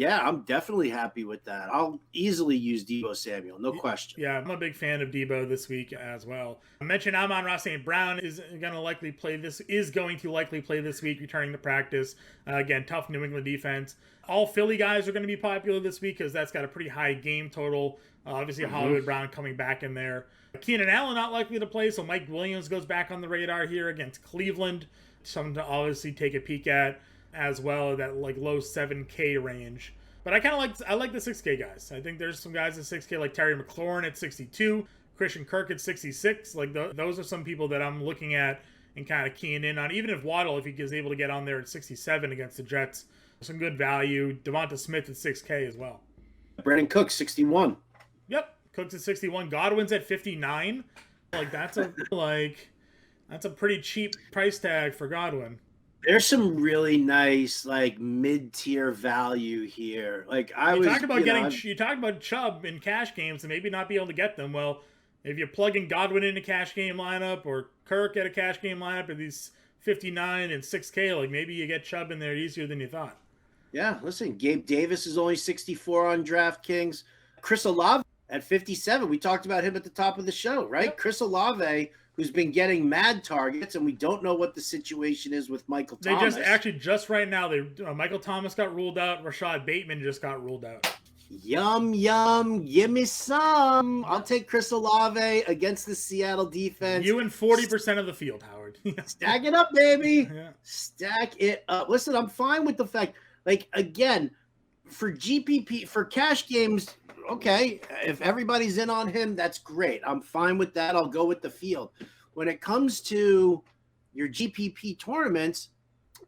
Speaker 2: I'm definitely happy with that. I'll easily use Deebo Samuel, no question.
Speaker 1: Yeah, I'm a big fan of Deebo this week as well. I mentioned Amon-Ra St. Brown is going to likely play this week, returning to practice. Again, tough New England defense. All Philly guys are going to be popular this week because that's got a pretty high game total. Obviously, Hollywood Brown coming back in there. Keenan Allen not likely to play, so Mike Williams goes back on the radar here against Cleveland. Something to obviously take a peek at as well, that low 7K range. But I like the 6K guys. I think there's some guys at 6K like Terry McLaurin at 62, Christian Kirk at 66. Those are some people that I'm looking at and kind of keying in on. Even if Waddle, if he is able to get on there at 67 against the Jets, some good value. Devonta Smith at 6K as well.
Speaker 2: Brandon Cooks 61.
Speaker 1: Yep, Cooks at 61. Godwin's at 59. That's a pretty cheap price tag for Godwin.
Speaker 2: There's some really nice mid-tier value here. You talked
Speaker 1: about Chubb in cash games and maybe not be able to get them. Well, if you plug in Godwin in a cash game lineup or Kirk at a cash game lineup at these 59 and 6K, like maybe you get Chubb in there easier than you thought.
Speaker 2: Yeah, listen, Gabe Davis is only 64 on DraftKings. Chris Olave at 57. We talked about him at the top of the show, right? Yep. Chris Olave, who's been getting mad targets, and we don't know what the situation is with Michael Thomas.
Speaker 1: They just right now, Michael Thomas got ruled out. Rashad Bateman just got ruled out.
Speaker 2: Yum, yum, give me some. I'll take Chris Olave against the Seattle defense.
Speaker 1: You in 40% of the field, Howard.
Speaker 2: Stack it up, baby. Yeah. Stack it up. Listen, I'm fine with the fact, like, again, for GPP, for cash games, okay, if everybody's in on him, that's great. I'm fine with that. I'll go with the field. When it comes to your GPP tournaments,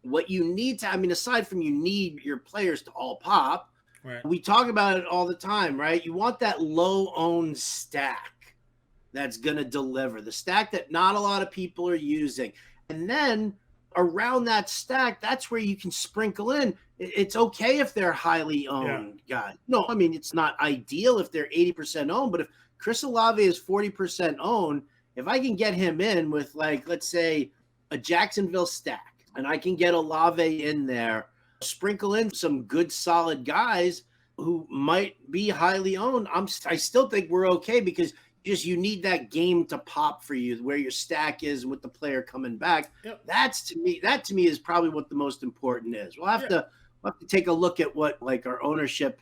Speaker 2: what you need to, I mean, aside from you need your players to all pop, right. We talk about it all the time, right? You want that low-owned stack that's going to deliver, the stack that not a lot of people are using. And then around that stack, that's where you can sprinkle in. It's okay if they're highly owned guys. No, I mean, it's not ideal if they're 80% owned, but if Chris Olave is 40% owned, if I can get him in with, like, let's say a Jacksonville stack, and I can get Olave in there, sprinkle in some good solid guys who might be highly owned, I still think we're okay, because you need that game to pop for you where your stack is with the player coming back. Yep. That to me is probably what the most important is. We'll have to take a look at what, like, our ownership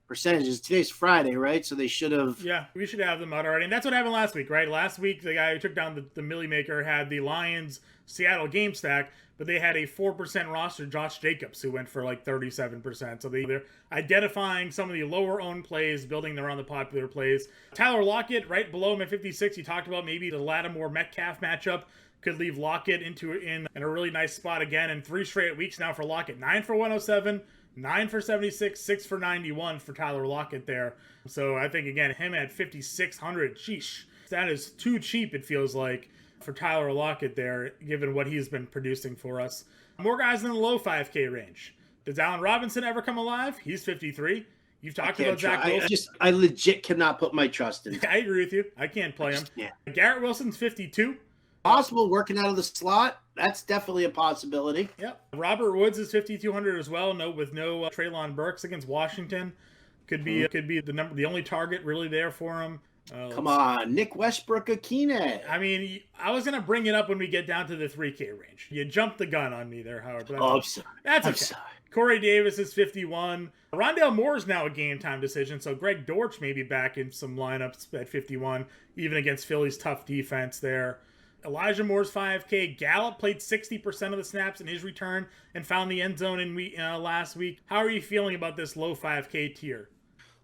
Speaker 2: percentages. Today's Friday, right? So they should have. Yeah,
Speaker 1: we should have them out already. And that's what happened last week, right? Last week, the guy who took down the Millie Maker had the Lions Seattle game stack, but they had a 4% roster, Josh Jacobs, who went for like 37%. So they're identifying some of the lower owned plays, building around the popular plays. Tyler Lockett, right below him at 56. You talked about maybe the Lattimore-Metcalf matchup could leave Lockett in a really nice spot again. And 3 straight weeks now for Lockett. 9 for 107, 9 for 76, 6 for 91 for Tyler Lockett there. So I think, again, him at 5,600, sheesh. That is too cheap, it feels like, for Tyler Lockett there, given what he's been producing for us. More guys in the low 5K range. Does Allen Robinson ever come alive? He's 53. You've talked about Zach Wilson.
Speaker 2: I legit cannot put my trust in him.
Speaker 1: I agree with you. I can't play him. Yeah. Garrett Wilson's 52.
Speaker 2: Possible, working out of the slot. That's definitely a possibility.
Speaker 1: Yep. Robert Woods is 5,200 as well. With no Treylon Burks against Washington. Could be the only target really there for him.
Speaker 2: Come on, Nick Westbrook-Akine.
Speaker 1: I mean, I was going to bring it up when we get down to the 3K range. You jumped the gun on me there, Howard. But
Speaker 2: I'm sorry.
Speaker 1: That's okay. I'm sorry. Corey Davis is 51. Rondale Moore is now a game-time decision, so Greg Dortch may be back in some lineups at 51, even against Philly's tough defense there. Elijah Moore's 5K. Gallup played 60% of the snaps in his return and found the end zone last week. How are you feeling about this low 5K tier?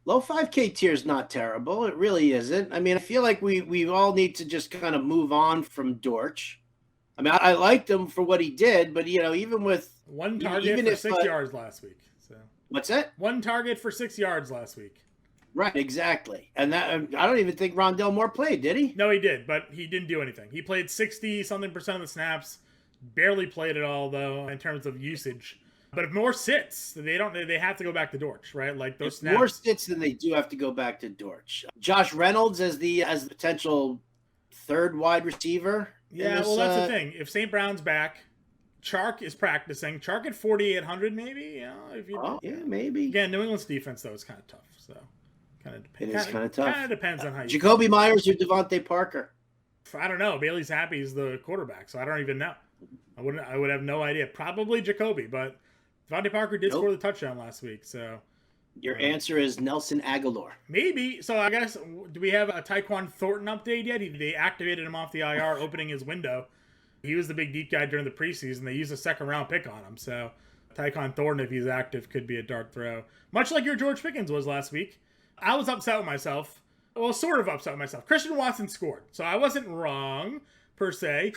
Speaker 2: Low 5K tier is not terrible. It really isn't. I mean, I feel like we all need to just kind of move on from Dortch. I mean, I liked him for what he did, but, even with
Speaker 1: one target for 6 yards last week. So
Speaker 2: what's that?
Speaker 1: One target for 6 yards last week.
Speaker 2: Right, exactly. And that I don't even think Rondale Moore played, did he?
Speaker 1: No, he did, but he didn't do anything. He played 60-something% of the snaps. Barely played at all, though, in terms of usage. But if Moore sits, they have to go back to Dortch, right? Like those snaps.
Speaker 2: If Moore sits, then they do have to go back to Dortch. Josh Reynolds as the potential third wide receiver.
Speaker 1: Yeah, well, that's the thing. If St. Brown's back, Chark is practicing. Chark at 4,800, maybe.
Speaker 2: Maybe.
Speaker 1: Again, New England's defense though is kind of tough. So kind of depends.
Speaker 2: It is kind of tough.
Speaker 1: Kind of depends on how you.
Speaker 2: Jacoby Myers or Devontae Parker.
Speaker 1: I don't know. Bailey's Happy is the quarterback, so I don't even know. I would have no idea. Probably Jacoby, but Devontae Parker did score the touchdown last week, so.
Speaker 2: Your answer is Nelson Aguilar.
Speaker 1: Maybe. So I guess, do we have a Tyquan Thornton update yet? They activated him off the IR, opening his window. He was the big deep guy during the preseason. They used a second-round pick on him, so Tyquan Thornton, if he's active, could be a dart throw. Much like your George Pickens was last week. I was upset with myself. Well, sort of upset with myself. Christian Watson scored, so I wasn't wrong, per se.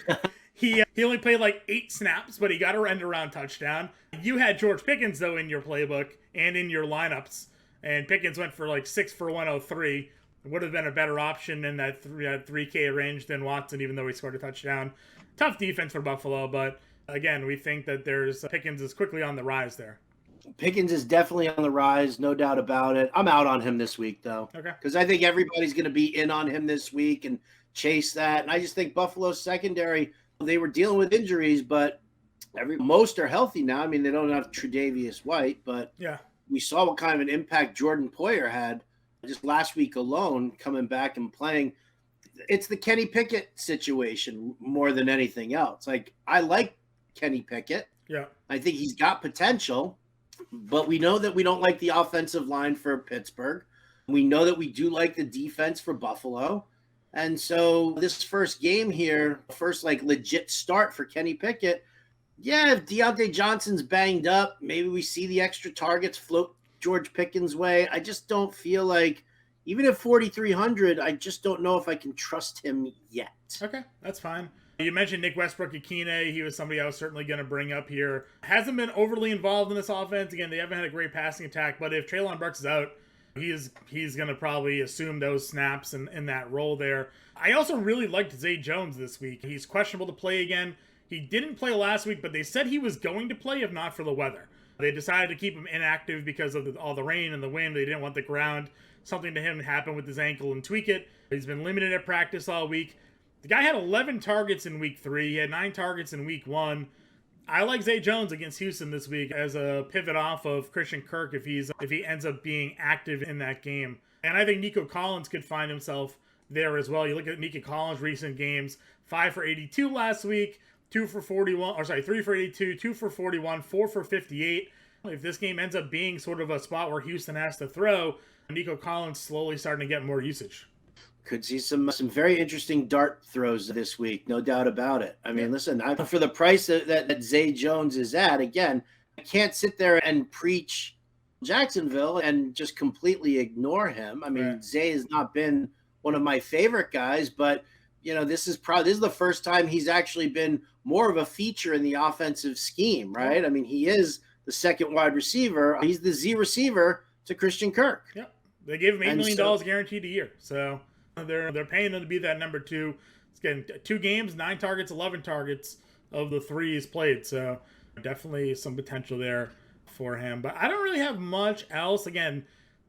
Speaker 1: He only played like 8 snaps, but he got a end-around touchdown. You had George Pickens, though, in your playbook and in your lineups, and Pickens went for like 6 for 103. Would have been a better option in that 3K range than Watson, even though he scored a touchdown. Tough defense for Buffalo, but again, we think that Pickens is quickly on the rise there.
Speaker 2: Pickens is definitely on the rise, no doubt about it. I'm out on him this week, though.
Speaker 1: Okay.
Speaker 2: Because I think everybody's going to be in on him this week and chase that. And I just think Buffalo's secondary, they were dealing with injuries, but most are healthy now. I mean, they don't have Tre'Davious White, but
Speaker 1: yeah,
Speaker 2: we saw what kind of an impact Jordan Poyer had just last week alone, coming back and playing. It's the Kenny Pickett situation more than anything else. Like, I like Kenny Pickett.
Speaker 1: Yeah.
Speaker 2: I think he's got potential, but we know that we don't like the offensive line for Pittsburgh. We know that we do like the defense for Buffalo. And so this first game here, first like legit start for Kenny Pickett, yeah, if Deontay Johnson's banged up, maybe we see the extra targets float George Pickens' way. I just don't feel like, even at 4,300, I just don't know if I can trust him yet.
Speaker 1: Okay, that's fine. You mentioned Nick Westbrook-Ikhine. He was somebody I was certainly going to bring up here. Hasn't been overly involved in this offense. Again, they haven't had a great passing attack, but if Treylon Burks is out, he's going to probably assume those snaps in that role there. I also really liked Zay Jones this week. He's questionable to play again. He didn't play last week, but they said he was going to play if not for the weather. They decided to keep him inactive because of all the rain and the wind. They didn't want the ground, something to him happen with his ankle and tweak it. He's been limited at practice all week. The guy had 11 targets in week 3. He had 9 targets in week 1. I like Zay Jones against Houston this week as a pivot off of Christian Kirk if he ends up being active in that game. And I think Nico Collins could find himself there as well. You look at Nico Collins' recent games, 5 for 82 last week, 3 for 82, 2 for 41, 4 for 58. If this game ends up being sort of a spot where Houston has to throw, Nico Collins slowly starting to get more usage.
Speaker 2: Could see some very interesting dart throws this week, no doubt about it. I mean, listen, for the price that Zay Jones is at, again, I can't sit there and preach Jacksonville and just completely ignore him. I mean, right. Zay has not been one of my favorite guys, but this is the first time he's actually been more of a feature in the offensive scheme, right? I mean, he is the second wide receiver. He's the Z receiver to Christian Kirk.
Speaker 1: Yep. They gave him $8 million guaranteed a year. So they're paying him to be that number 2. He's getting 2 games, 9 targets, 11 targets of the 3 he's played. So definitely some potential there for him. But I don't really have much else. Again,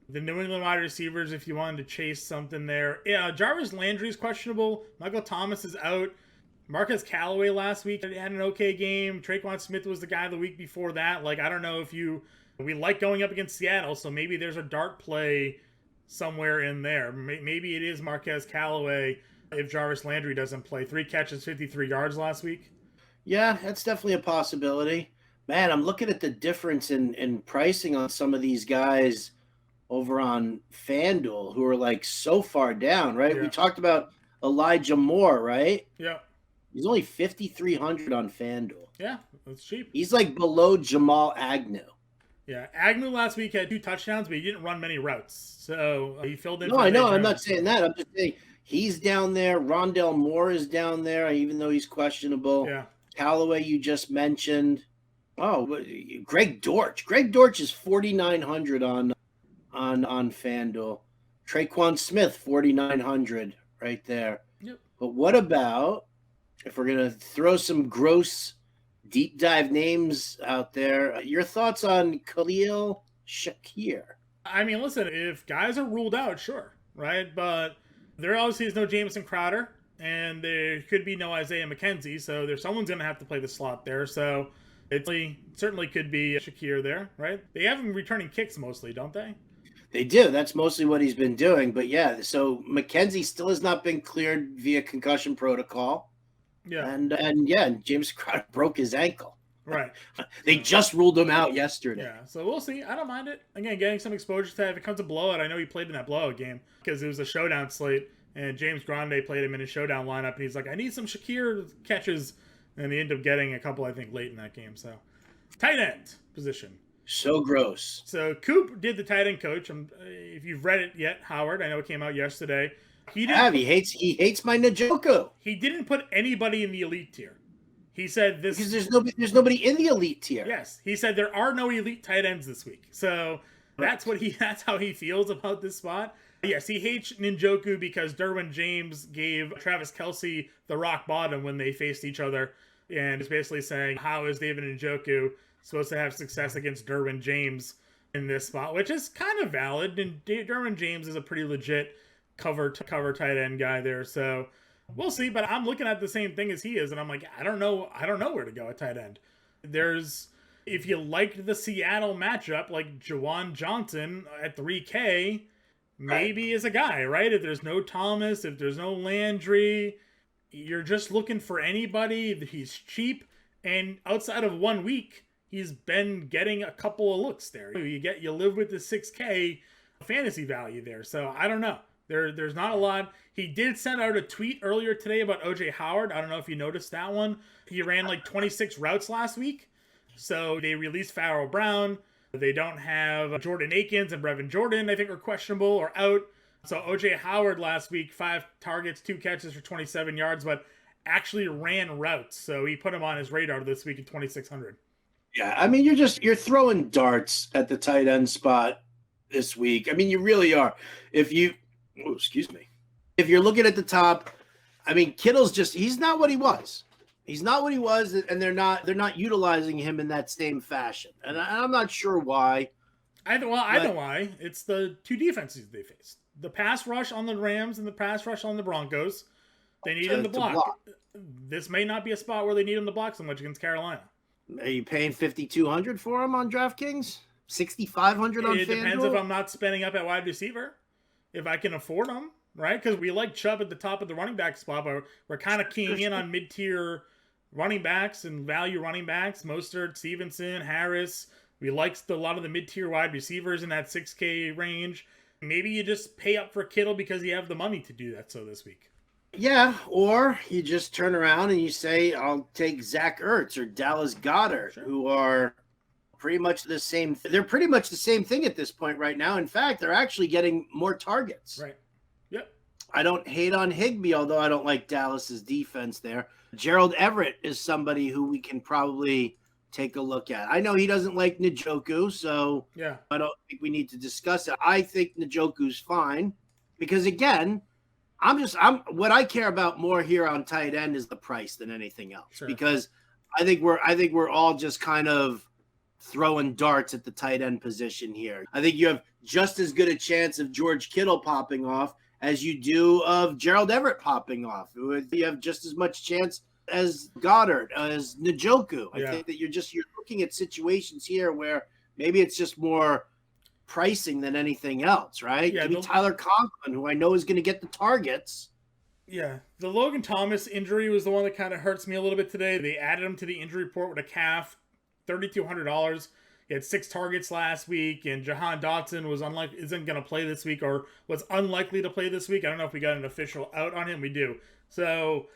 Speaker 1: the New England wide receivers, if you wanted to chase something there. Yeah, Jarvis Landry is questionable. Michael Thomas is out. Marquez Callaway last week had an okay game. Traquan Smith was the guy the week before that. Like, I don't know if we like going up against Seattle, so maybe there's a dart play somewhere in there. Maybe it is Marquez Callaway if Jarvis Landry doesn't play. 3 catches, 53 yards last week.
Speaker 2: Yeah, that's definitely a possibility. Man, I'm looking at the difference in pricing on some of these guys over on FanDuel who are like so far down, right? Yeah. We talked about Elijah Moore, right?
Speaker 1: Yeah.
Speaker 2: He's only 5,300 on FanDuel.
Speaker 1: Yeah, that's cheap.
Speaker 2: He's like below Jamal Agnew.
Speaker 1: Yeah, Agnew last week had 2 touchdowns, but he didn't run many routes. So he filled in.
Speaker 2: No, I know. I'm not saying that. I'm just saying he's down there. Rondell Moore is down there, even though he's questionable.
Speaker 1: Yeah.
Speaker 2: Callaway, you just mentioned. Oh, Greg Dortch. Greg Dortch is 4,900 on FanDuel. Traquan Smith, 4,900 right there.
Speaker 1: Yep.
Speaker 2: But what about, if we're going to throw some gross deep dive names out there, your thoughts on Khalil Shakir? I
Speaker 1: mean, listen, if guys are ruled out, sure, right? But there obviously is no Jamison Crowder, and there could be no Isaiah McKenzie, so someone's going to have to play the slot there. So it certainly could be Shakir there, right? They have him returning kicks mostly, don't they?
Speaker 2: They do. That's mostly what he's been doing. But yeah, so McKenzie still has not been cleared via concussion protocol.
Speaker 1: Yeah.
Speaker 2: And James Crowder broke his ankle.
Speaker 1: Right.
Speaker 2: They just ruled him out yesterday.
Speaker 1: Yeah, so we'll see. I don't mind it. Again, getting some exposure to that. If it comes to blowout, I know he played in that blowout game because it was a showdown slate, and James Grande played him in his showdown lineup, and he's like, I need some Shakir catches, and he ended up getting a couple, I think, late in that game. So, tight end position.
Speaker 2: So gross.
Speaker 1: So Coop did the tight end coach. If you've read it yet, Howard, I know it came out yesterday.
Speaker 2: He hates my Njoku.
Speaker 1: He didn't put anybody in the elite tier. He said this
Speaker 2: because there's nobody in the elite tier.
Speaker 1: Yes, he said there are no elite tight ends this week. So that's how he feels about this spot. Yes, he hates Njoku because Derwin James gave Travis Kelce the rock bottom when they faced each other. And it's basically saying, how is David Njoku supposed to have success against Derwin James in this spot, which is kind of valid. And Derwin James is a pretty legit cover tight end guy there. So we'll see. But I'm looking at the same thing as he is. And I'm like, I don't know where to go at tight end. If you liked the Seattle matchup, like Juwan Johnson at 3K, maybe is a guy, right? If there's no Thomas, if there's no Landry, you're just looking for anybody. He's cheap, and outside of 1 week, he's been getting a couple of looks there. You live with the 6K fantasy value there. So I don't know. There's not a lot. He did send out a tweet earlier today about OJ Howard. I don't know if you noticed that one. He ran like 26 routes last week. So they released Pharaoh Brown. They don't have Jordan Akins and Brevin Jordan, I think, are questionable or out. So OJ Howard last week, 5 targets, 2 catches for 27 yards, but actually ran routes. So he put him on his radar this week at 2,600.
Speaker 2: Yeah, I mean, you're throwing darts at the tight end spot this week. I mean, you really are. If you're looking at the top, I mean, Kittle's he's not what he was. He's not what he was, and they're not utilizing him in that same fashion. And I'm not sure why.
Speaker 1: I know why. It's the 2 defenses they faced. The pass rush on the Rams and the pass rush on the Broncos. They need him to block. This may not be a spot where they need him to block so much against Carolina.
Speaker 2: Are you paying $5,200 for him on DraftKings? $6,500 on FanDuel?
Speaker 1: It depends if I'm not spending up at wide receiver. If I can afford them, right? Because we like Chubb at the top of the running back spot, but we're kind of keying in on mid-tier running backs and value running backs. Mostert, Stevenson, Harris. We like a lot of the mid-tier wide receivers in that 6K range. Maybe you just pay up for Kittle because you have the money to do that so this week.
Speaker 2: Yeah, or you just turn around and you say, I'll take Zach Ertz or Dallas Goedert, who are pretty much the same. They're pretty much the same thing at this point right now. In fact, they're actually getting more targets.
Speaker 1: Right. Yep.
Speaker 2: I don't hate on Higbee, although I don't like Dallas's defense there. Gerald Everett is somebody who we can probably take a look at. I know he doesn't like Njoku, so
Speaker 1: yeah,
Speaker 2: I don't think we need to discuss it. I think Njoku's fine because, again, what I care about more here on tight end is the price than anything else. Sure. Because I think we're all just kind of throwing darts at the tight end position here. I think you have just as good a chance of George Kittle popping off as you do of Gerald Everett popping off. You have just as much chance as Goddard, as Njoku. I think that you're looking at situations here where maybe it's just more pricing than anything else, right?
Speaker 1: Yeah,
Speaker 2: Give me Tyler Conklin, who I know is going to get the targets.
Speaker 1: Yeah, the Logan Thomas injury was the one that kind of hurts me a little bit today. They added him to the injury report with a calf, $3,200. He had 6 targets last week, and Jahan Dotson isn't going to play this week, or was unlikely to play this week. I don't know if we got an official out on him. We do. So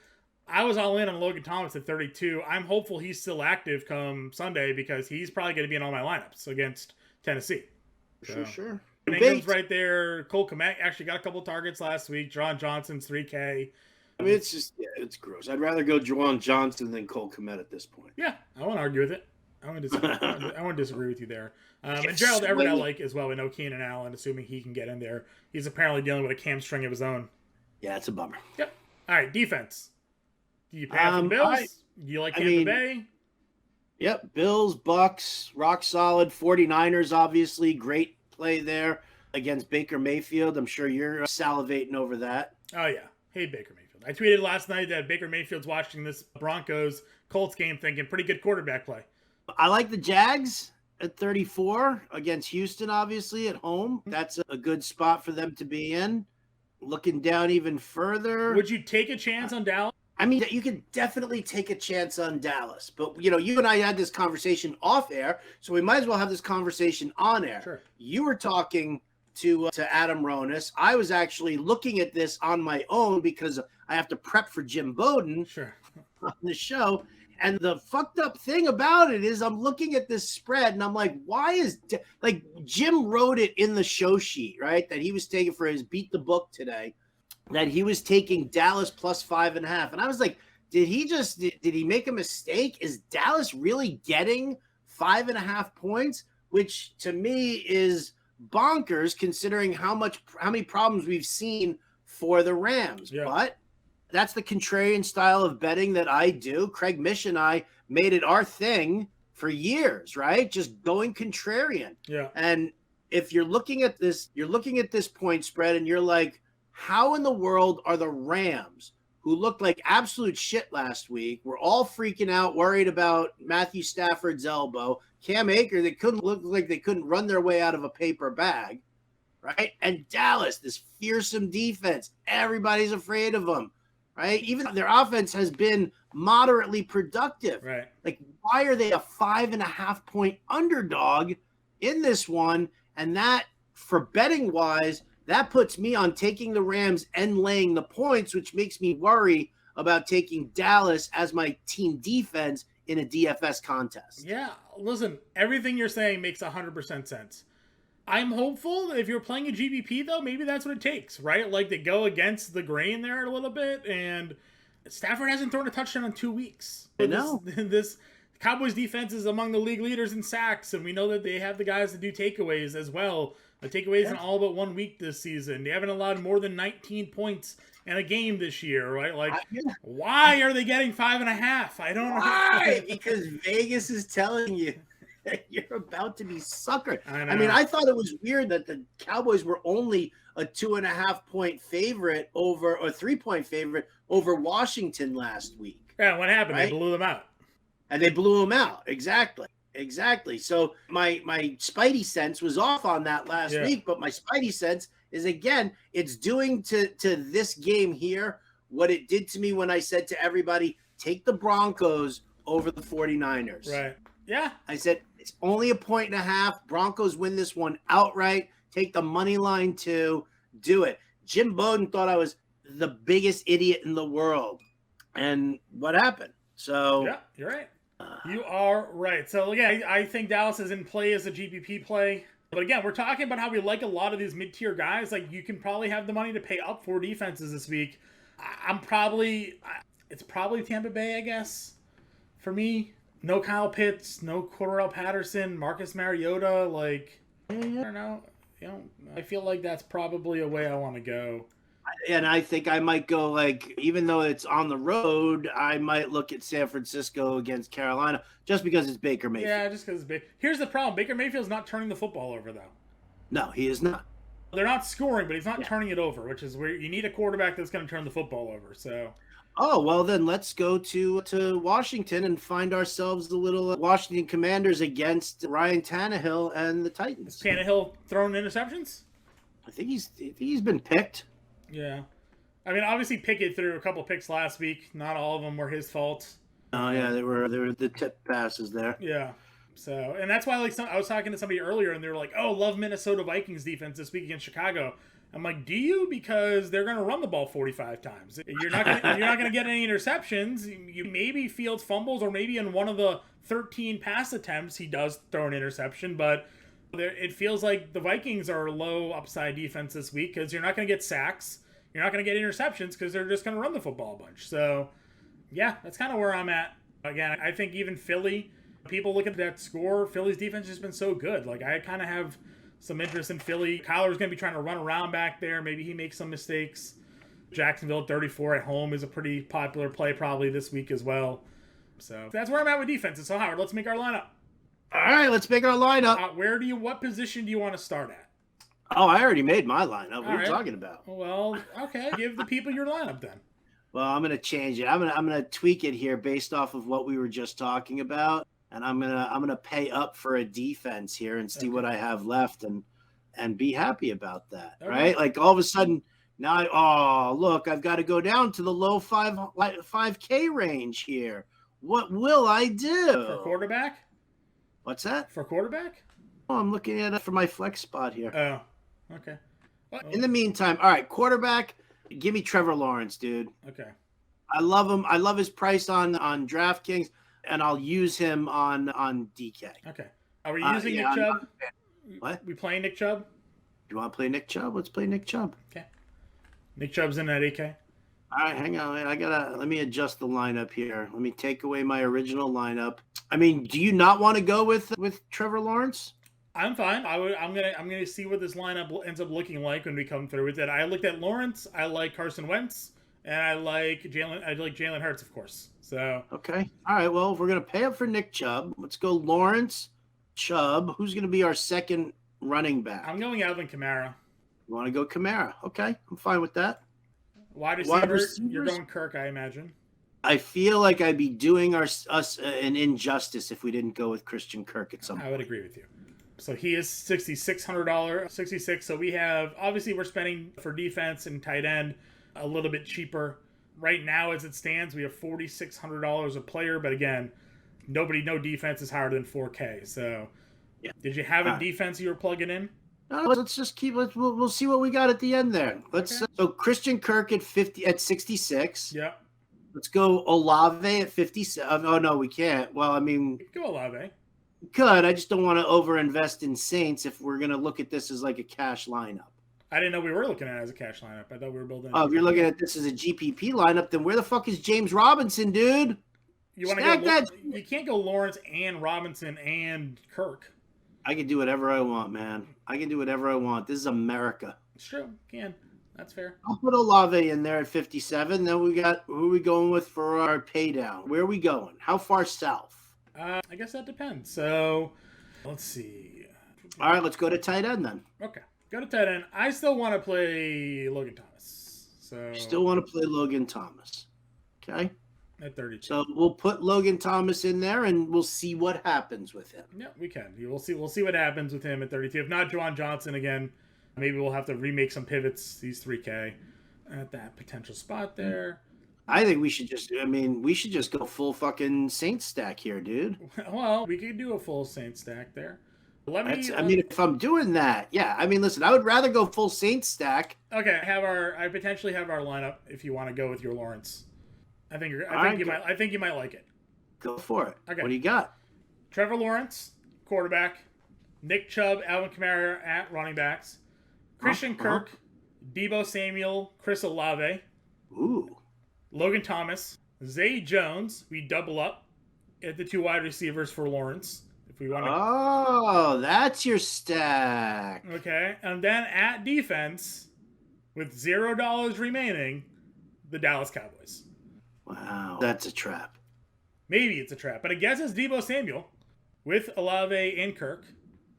Speaker 1: I was all in on Logan Thomas at 32. I'm hopeful he's still active come Sunday because he's probably going to be in all my lineups against Tennessee.
Speaker 2: Sure.
Speaker 1: Ingram's right there. Cole Kmet actually got a couple targets last week. Juwan Johnson's 3K.
Speaker 2: I mean, it's gross. I'd rather go Juwan Johnson than Cole Kmet at this point.
Speaker 1: Yeah, I won't argue with it. I won't disagree with you there. And Gerald Everett I like as well. We know Keenan Allen, assuming he can get in there. He's apparently dealing with a hamstring of his own.
Speaker 2: Yeah, it's a bummer.
Speaker 1: Yep. All right, defense. Do you pay for the Bills? Do you like Tampa Bay?
Speaker 2: Yep, Bills, Bucks, rock solid. 49ers, obviously, great play there against Baker Mayfield. I'm sure you're salivating over that.
Speaker 1: Oh, yeah. Hey, Baker Mayfield. I tweeted last night that Baker Mayfield's watching this Broncos-Colts game thinking pretty good quarterback play.
Speaker 2: I like the Jags at 34 against Houston, obviously, at home. That's a good spot for them to be in. Looking down even further.
Speaker 1: Would you take a chance on Dallas?
Speaker 2: I mean, you could definitely take a chance on Dallas. But, you and I had this conversation off air, so we might as well have this conversation on air.
Speaker 1: Sure.
Speaker 2: You were talking to Adam Ronis. I was actually looking at this on my own because I have to prep for Jim Bowden on the show. And the fucked up thing about it is I'm looking at this spread and I'm like, why is Jim wrote it in the show sheet, right? That he was taking for his Beat the Book today, that he was taking Dallas plus 5.5. And I was like, did he make a mistake? Is Dallas really getting 5.5 points? Which to me is bonkers considering how many problems we've seen for the Rams.
Speaker 1: Yeah.
Speaker 2: But that's the contrarian style of betting that I do. Craig Mish and I made it our thing for years, right? Just going contrarian.
Speaker 1: Yeah.
Speaker 2: And if you're looking at this point spread and you're like, how in the world are the Rams, who looked like absolute shit last week, we're all freaking out, worried about Matthew Stafford's elbow, Cam Akers, they couldn't look like they couldn't run their way out of a paper bag, right? And Dallas, this fearsome defense, everybody's afraid of them, right? Even their offense has been moderately productive.
Speaker 1: Right.
Speaker 2: Like, why are they a 5.5 point underdog in this one? And that, for betting wise, that puts me on taking the Rams and laying the points, which makes me worry about taking Dallas as my team defense in a DFS contest.
Speaker 1: Yeah, listen, everything you're saying makes 100% sense. I'm hopeful that if you're playing a GBP, though, maybe that's what it takes, right? Like, to go against the grain there a little bit. And Stafford hasn't thrown a touchdown in 2 weeks.
Speaker 2: I know.
Speaker 1: This Cowboys defense is among the league leaders in sacks, and we know that they have the guys to do takeaways as well. The takeaways in all but 1 week this season. They haven't allowed more than 19 points in a game this year, right? Like, why are they getting 5.5? I don't know.
Speaker 2: Why? Because Vegas is telling you that you're about to be suckered. I mean, I thought it was weird that the Cowboys were only a 2.5 point favorite over, or 3 point favorite over Washington last week.
Speaker 1: Yeah, what happened?
Speaker 2: Right?
Speaker 1: They blew them out.
Speaker 2: And they blew them out. Exactly. So my spidey sense was off on that last week, but my spidey sense is, again, it's doing to this game here what it did to me when I said to everybody, take the Broncos over the 49ers.
Speaker 1: Right. Yeah.
Speaker 2: I said, it's only 1.5 points. Broncos win this one outright. Take the money line too. Do it. Jim Bowden thought I was the biggest idiot in the world. And what happened? So
Speaker 1: yeah, you're right. You are right. So, yeah, I think Dallas is in play as a GPP play. But, again, we're talking about how we like a lot of these mid-tier guys. Like, you can probably have the money to pay up for defenses this week. It's probably Tampa Bay, I guess, for me. No Kyle Pitts, no Cordarrelle Patterson, Marcus Mariota. Like, I don't know. I feel like that's probably a way I want to go.
Speaker 2: And I think I might go, like, even though it's on the road, I might look at San Francisco against Carolina just because it's Baker Mayfield.
Speaker 1: Yeah, just because it's Baker. Here's the problem. Baker Mayfield's not turning the football over, though.
Speaker 2: No, he is not.
Speaker 1: They're not scoring, but he's not turning it over, which is where you need a quarterback that's going to turn the football over. So,
Speaker 2: oh, well, then let's go to Washington and find ourselves a little Washington Commanders against Ryan Tannehill and the Titans.
Speaker 1: Is Tannehill throwing interceptions?
Speaker 2: I think he's been picked.
Speaker 1: Yeah. I mean, obviously Pickett threw a couple picks last week. Not all of them were his fault.
Speaker 2: Oh, yeah, they were the tip passes there.
Speaker 1: Yeah. So, and that's why, like, I was talking to somebody earlier, and they were like, "Oh, love Minnesota Vikings defense this week against Chicago." I'm like, "Do you? Because they're going to run the ball 45 times. You're not going to get any interceptions. You maybe Fields fumbles, or maybe in one of the 13 pass attempts he does throw an interception, but it feels like the Vikings are a low upside defense this week because you're not going to get sacks. You're not going to get interceptions because they're just going to run the football a bunch." So, yeah, that's kind of where I'm at. Again, I think even Philly, people look at that score, Philly's defense has been so good. Like, I kind of have some interest in Philly. Kyler's going to be trying to run around back there. Maybe he makes some mistakes. Jacksonville at 34 at home is a pretty popular play probably this week as well. So that's where I'm at with defenses. So, Howard, let's make our lineup.
Speaker 2: All right, let's make our lineup.
Speaker 1: What position do you want to start at?
Speaker 2: Oh, I already made my lineup. What are you talking about?
Speaker 1: Well, okay. Give the people your lineup then.
Speaker 2: Well, I'm going to change it. I'm going to tweak it here based off of what we were just talking about, and I'm going to pay up for a defense here and see what I have left and be happy about that, right? Like, all of a sudden now look, I've got to go down to the low 5K range here. What will I do?
Speaker 1: For quarterback?
Speaker 2: What's that?
Speaker 1: For quarterback?
Speaker 2: Oh, I'm looking at it for my flex spot here.
Speaker 1: Oh, okay.
Speaker 2: In the meantime, all right, quarterback, give me Trevor Lawrence, dude.
Speaker 1: Okay.
Speaker 2: I love him. I love his price on DraftKings, and I'll use him on DK.
Speaker 1: Okay. Are we using Nick Chubb?
Speaker 2: What?
Speaker 1: We playing Nick Chubb?
Speaker 2: Do you want to play Nick Chubb? Let's play Nick Chubb.
Speaker 1: Okay. Nick Chubb's in at 8K.
Speaker 2: All right, hang on. Let me adjust the lineup here. Let me take away my original lineup. I mean, do you not want to go with Trevor Lawrence?
Speaker 1: I'm fine. I'm gonna see what this lineup ends up looking like when we come through with it. I looked at Lawrence. I like Carson Wentz, and I like Jalen Hurts, of course. So
Speaker 2: Okay. All right. Well, if we're gonna pay up for Nick Chubb, let's go Lawrence, Chubb. Who's gonna be our second running back?
Speaker 1: I'm going Alvin Kamara.
Speaker 2: You want to go Kamara? Okay, I'm fine with that.
Speaker 1: Wide
Speaker 2: Wide
Speaker 1: receiver,
Speaker 2: receivers?
Speaker 1: you're going Kirk, I imagine.
Speaker 2: I feel like I'd be doing us an injustice if we didn't go with Christian Kirk at some point.
Speaker 1: I would agree with you. So he is $6,600, 66. So we have, obviously we're spending for defense and tight end a little bit cheaper. Right now, as it stands, we have $4,600 a player. But again, no defense is higher than 4K. So
Speaker 2: Yeah.
Speaker 1: Did you have a defense you were plugging in?
Speaker 2: No, let's just keep. We'll see what we got at the end there. Let's so Christian Kirk at 66.
Speaker 1: Yeah.
Speaker 2: Let's go Olave at 57. Oh no, we can't. Well, I mean,
Speaker 1: Go Olave.
Speaker 2: Good. I just don't want to overinvest in Saints if we're gonna look at this as like a cash lineup.
Speaker 1: I didn't know we were looking at it as a cash lineup. I thought we were building.
Speaker 2: Oh, if you're looking at this as a GPP lineup, then where the fuck is James Robinson, dude?
Speaker 1: You want to go? That. You can't go Lawrence and Robinson and Kirk.
Speaker 2: I can do whatever I want, man. I can do whatever I want. This is America.
Speaker 1: It's true. You can. That's fair.
Speaker 2: I'll put Olave in there at 57. Then we got who are we going with for our pay down? Where are we going? How far south?
Speaker 1: I guess that depends. So let's see.
Speaker 2: All right, let's go to tight end then.
Speaker 1: Okay. Go to tight end. I still want to play Logan Thomas. So
Speaker 2: still want to play Logan Thomas. Okay.
Speaker 1: At 32.
Speaker 2: So we'll put Logan Thomas in there and we'll see what happens with him.
Speaker 1: Yeah, we can. We'll see what happens with him at 32. If not Juwan Johnson again, maybe we'll have to remake some pivots, these 3K at that potential spot there.
Speaker 2: I think we should just go full fucking Saints stack here, dude.
Speaker 1: Well, we could do a full Saints stack there.
Speaker 2: If I'm doing that, yeah. I mean, listen, I would rather go full Saints stack.
Speaker 1: Okay, I potentially have our lineup if you want to go with your Lawrence. I think you might like it.
Speaker 2: Go for it.
Speaker 1: Okay.
Speaker 2: What do you got?
Speaker 1: Trevor Lawrence, quarterback. Nick Chubb, Alvin Kamara at running backs. Christian Kirk, Deebo Samuel, Chris Olave.
Speaker 2: Ooh.
Speaker 1: Logan Thomas, Zay Jones. We double up at the 2 wide receivers for Lawrence if we want to.
Speaker 2: Oh, that's your stack.
Speaker 1: Okay, and then at defense, with $0 remaining, the Dallas Cowboys.
Speaker 2: Wow, that's a trap.
Speaker 1: Maybe it's a trap, but I guess it's Deebo Samuel with Olave and Kirk.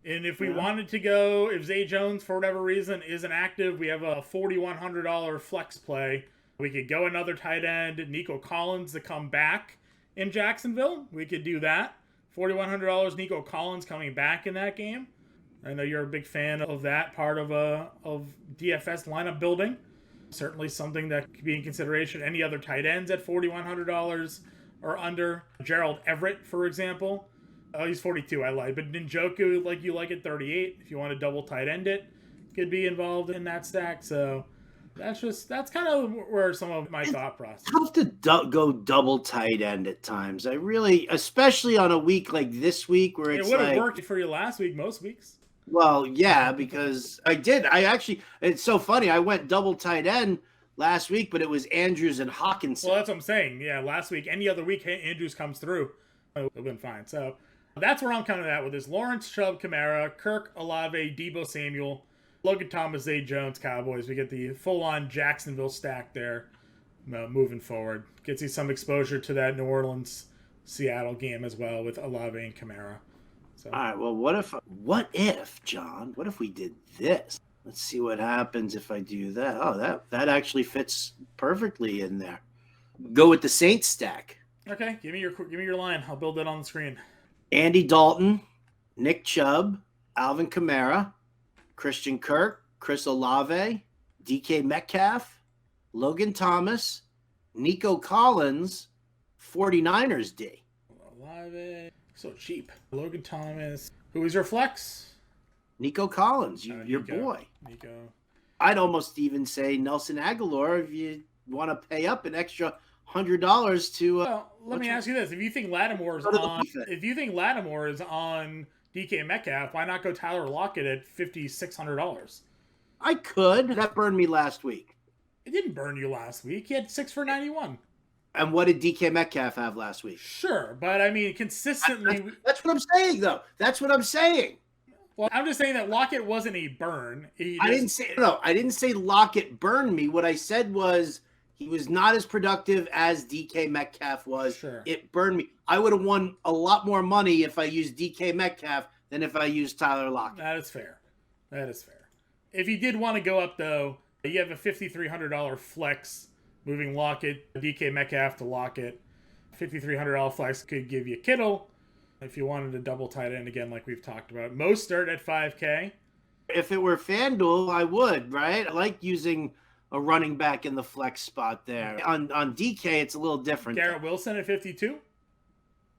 Speaker 1: And if we wanted to go, if Zay Jones, for whatever reason, isn't active, we have a $4,100 flex play. We could go another tight end, Nico Collins, to come back in Jacksonville. We could do that. $4,100, Nico Collins coming back in that game. I know you're a big fan of that part of DFS lineup building. Certainly something that could be in consideration. Any other tight ends at $4,100 or under? Gerald Everett, for example. Oh, he's 42, I lied. But Njoku, you like at 38. If you want to double tight end it, could be involved in that stack. So that's kind of where some of my thought process.
Speaker 2: Tough to go double tight end at times. I really, especially on a week like this week where it's
Speaker 1: it would have worked for you last week, most weeks.
Speaker 2: Well, yeah, because I did. It's so funny. I went double tight end last week, but it was Andrews and Hawkinson.
Speaker 1: Well, that's what I'm saying. Yeah, last week, any other week, Andrews comes through. It would have been fine. So that's where I'm coming at with this. Lawrence, Chubb, Kamara, Kirk, Olave, Deebo Samuel, Logan Thomas, Zay Jones, Cowboys. We get the full-on Jacksonville stack there moving forward. Gets you some exposure to that New Orleans-Seattle game as well with Olave and Kamara. So.
Speaker 2: All right, well, what if, John, what if we did this? Let's see what happens if I do that. Oh, that actually fits perfectly in there. Go with the Saints stack.
Speaker 1: Okay, give me your line. I'll build it on the screen.
Speaker 2: Andy Dalton, Nick Chubb, Alvin Kamara, Christian Kirk, Chris Olave, DK Metcalf, Logan Thomas, Nico Collins, 49ers D.
Speaker 1: Olave. So cheap. Logan Thomas. Who is your flex?
Speaker 2: Nico Collins, your boy.
Speaker 1: Nico.
Speaker 2: I'd almost even say Nelson Aguilar if you want to pay up an extra $100 to.
Speaker 1: Well, let me ask you this: if you think Lattimore is on DK Metcalf, why not go Tyler Lockett at $5,600?
Speaker 2: I could. That burned me last week.
Speaker 1: It didn't burn you last week. He had 6 for 91.
Speaker 2: And what did DK Metcalf have last week?
Speaker 1: Sure, but I mean, consistently.
Speaker 2: That's what I'm saying, though. That's what I'm saying.
Speaker 1: Well, I'm just saying that Lockett wasn't a burn.
Speaker 2: I didn't say Lockett burned me. What I said was He was not as productive as DK Metcalf was.
Speaker 1: Sure.
Speaker 2: It burned me. I would have won a lot more money if I used DK Metcalf than if I used Tyler Lockett.
Speaker 1: That is fair. That is fair. If you did want to go up, though, you have a $5,300 flex moving Lockett, DK Metcalf to Lockett. $5,300 flex could give you Kittle if you wanted a double tight end again, like we've talked about. Mostert at $5K.
Speaker 2: If it were FanDuel, I would, right? I like using a running back in the flex spot there. On DK, it's a little different.
Speaker 1: Garrett Wilson at 52.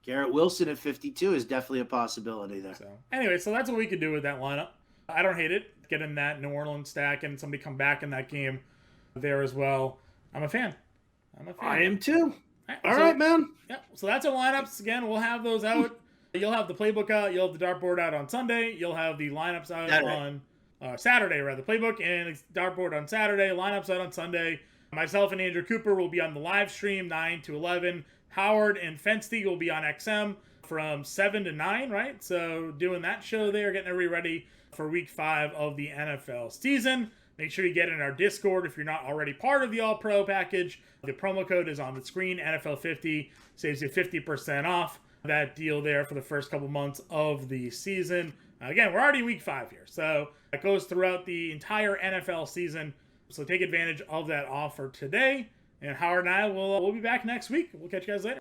Speaker 2: Garrett Wilson at 52 is definitely a possibility there.
Speaker 1: So anyway, so that's what we could do with that lineup. I don't hate it. Getting that New Orleans stack and somebody come back in that game there as well. I'm a fan.
Speaker 2: I am too. All
Speaker 1: so,
Speaker 2: right, man.
Speaker 1: Yeah. So that's our lineups. Again, we'll have those out. You'll have the playbook out. You'll have the dartboard out on Sunday. You'll have the lineups out on Saturday, rather. Playbook and dartboard on Saturday. Lineups out on Sunday. Myself and Andrew Cooper will be on the live stream 9 to 11. Howard and Fensty will be on XM from 7 to 9, right? So doing that show there, getting everybody ready for week 5 of the NFL season. Make sure you get in our Discord if you're not already part of the All-Pro package. The promo code is on the screen, NFL50, saves you 50% off that deal there for the first couple months of the season. Again, we're already week 5 here, so that goes throughout the entire NFL season. So take advantage of that offer today. And Howard and I will be back next week. We'll catch you guys later.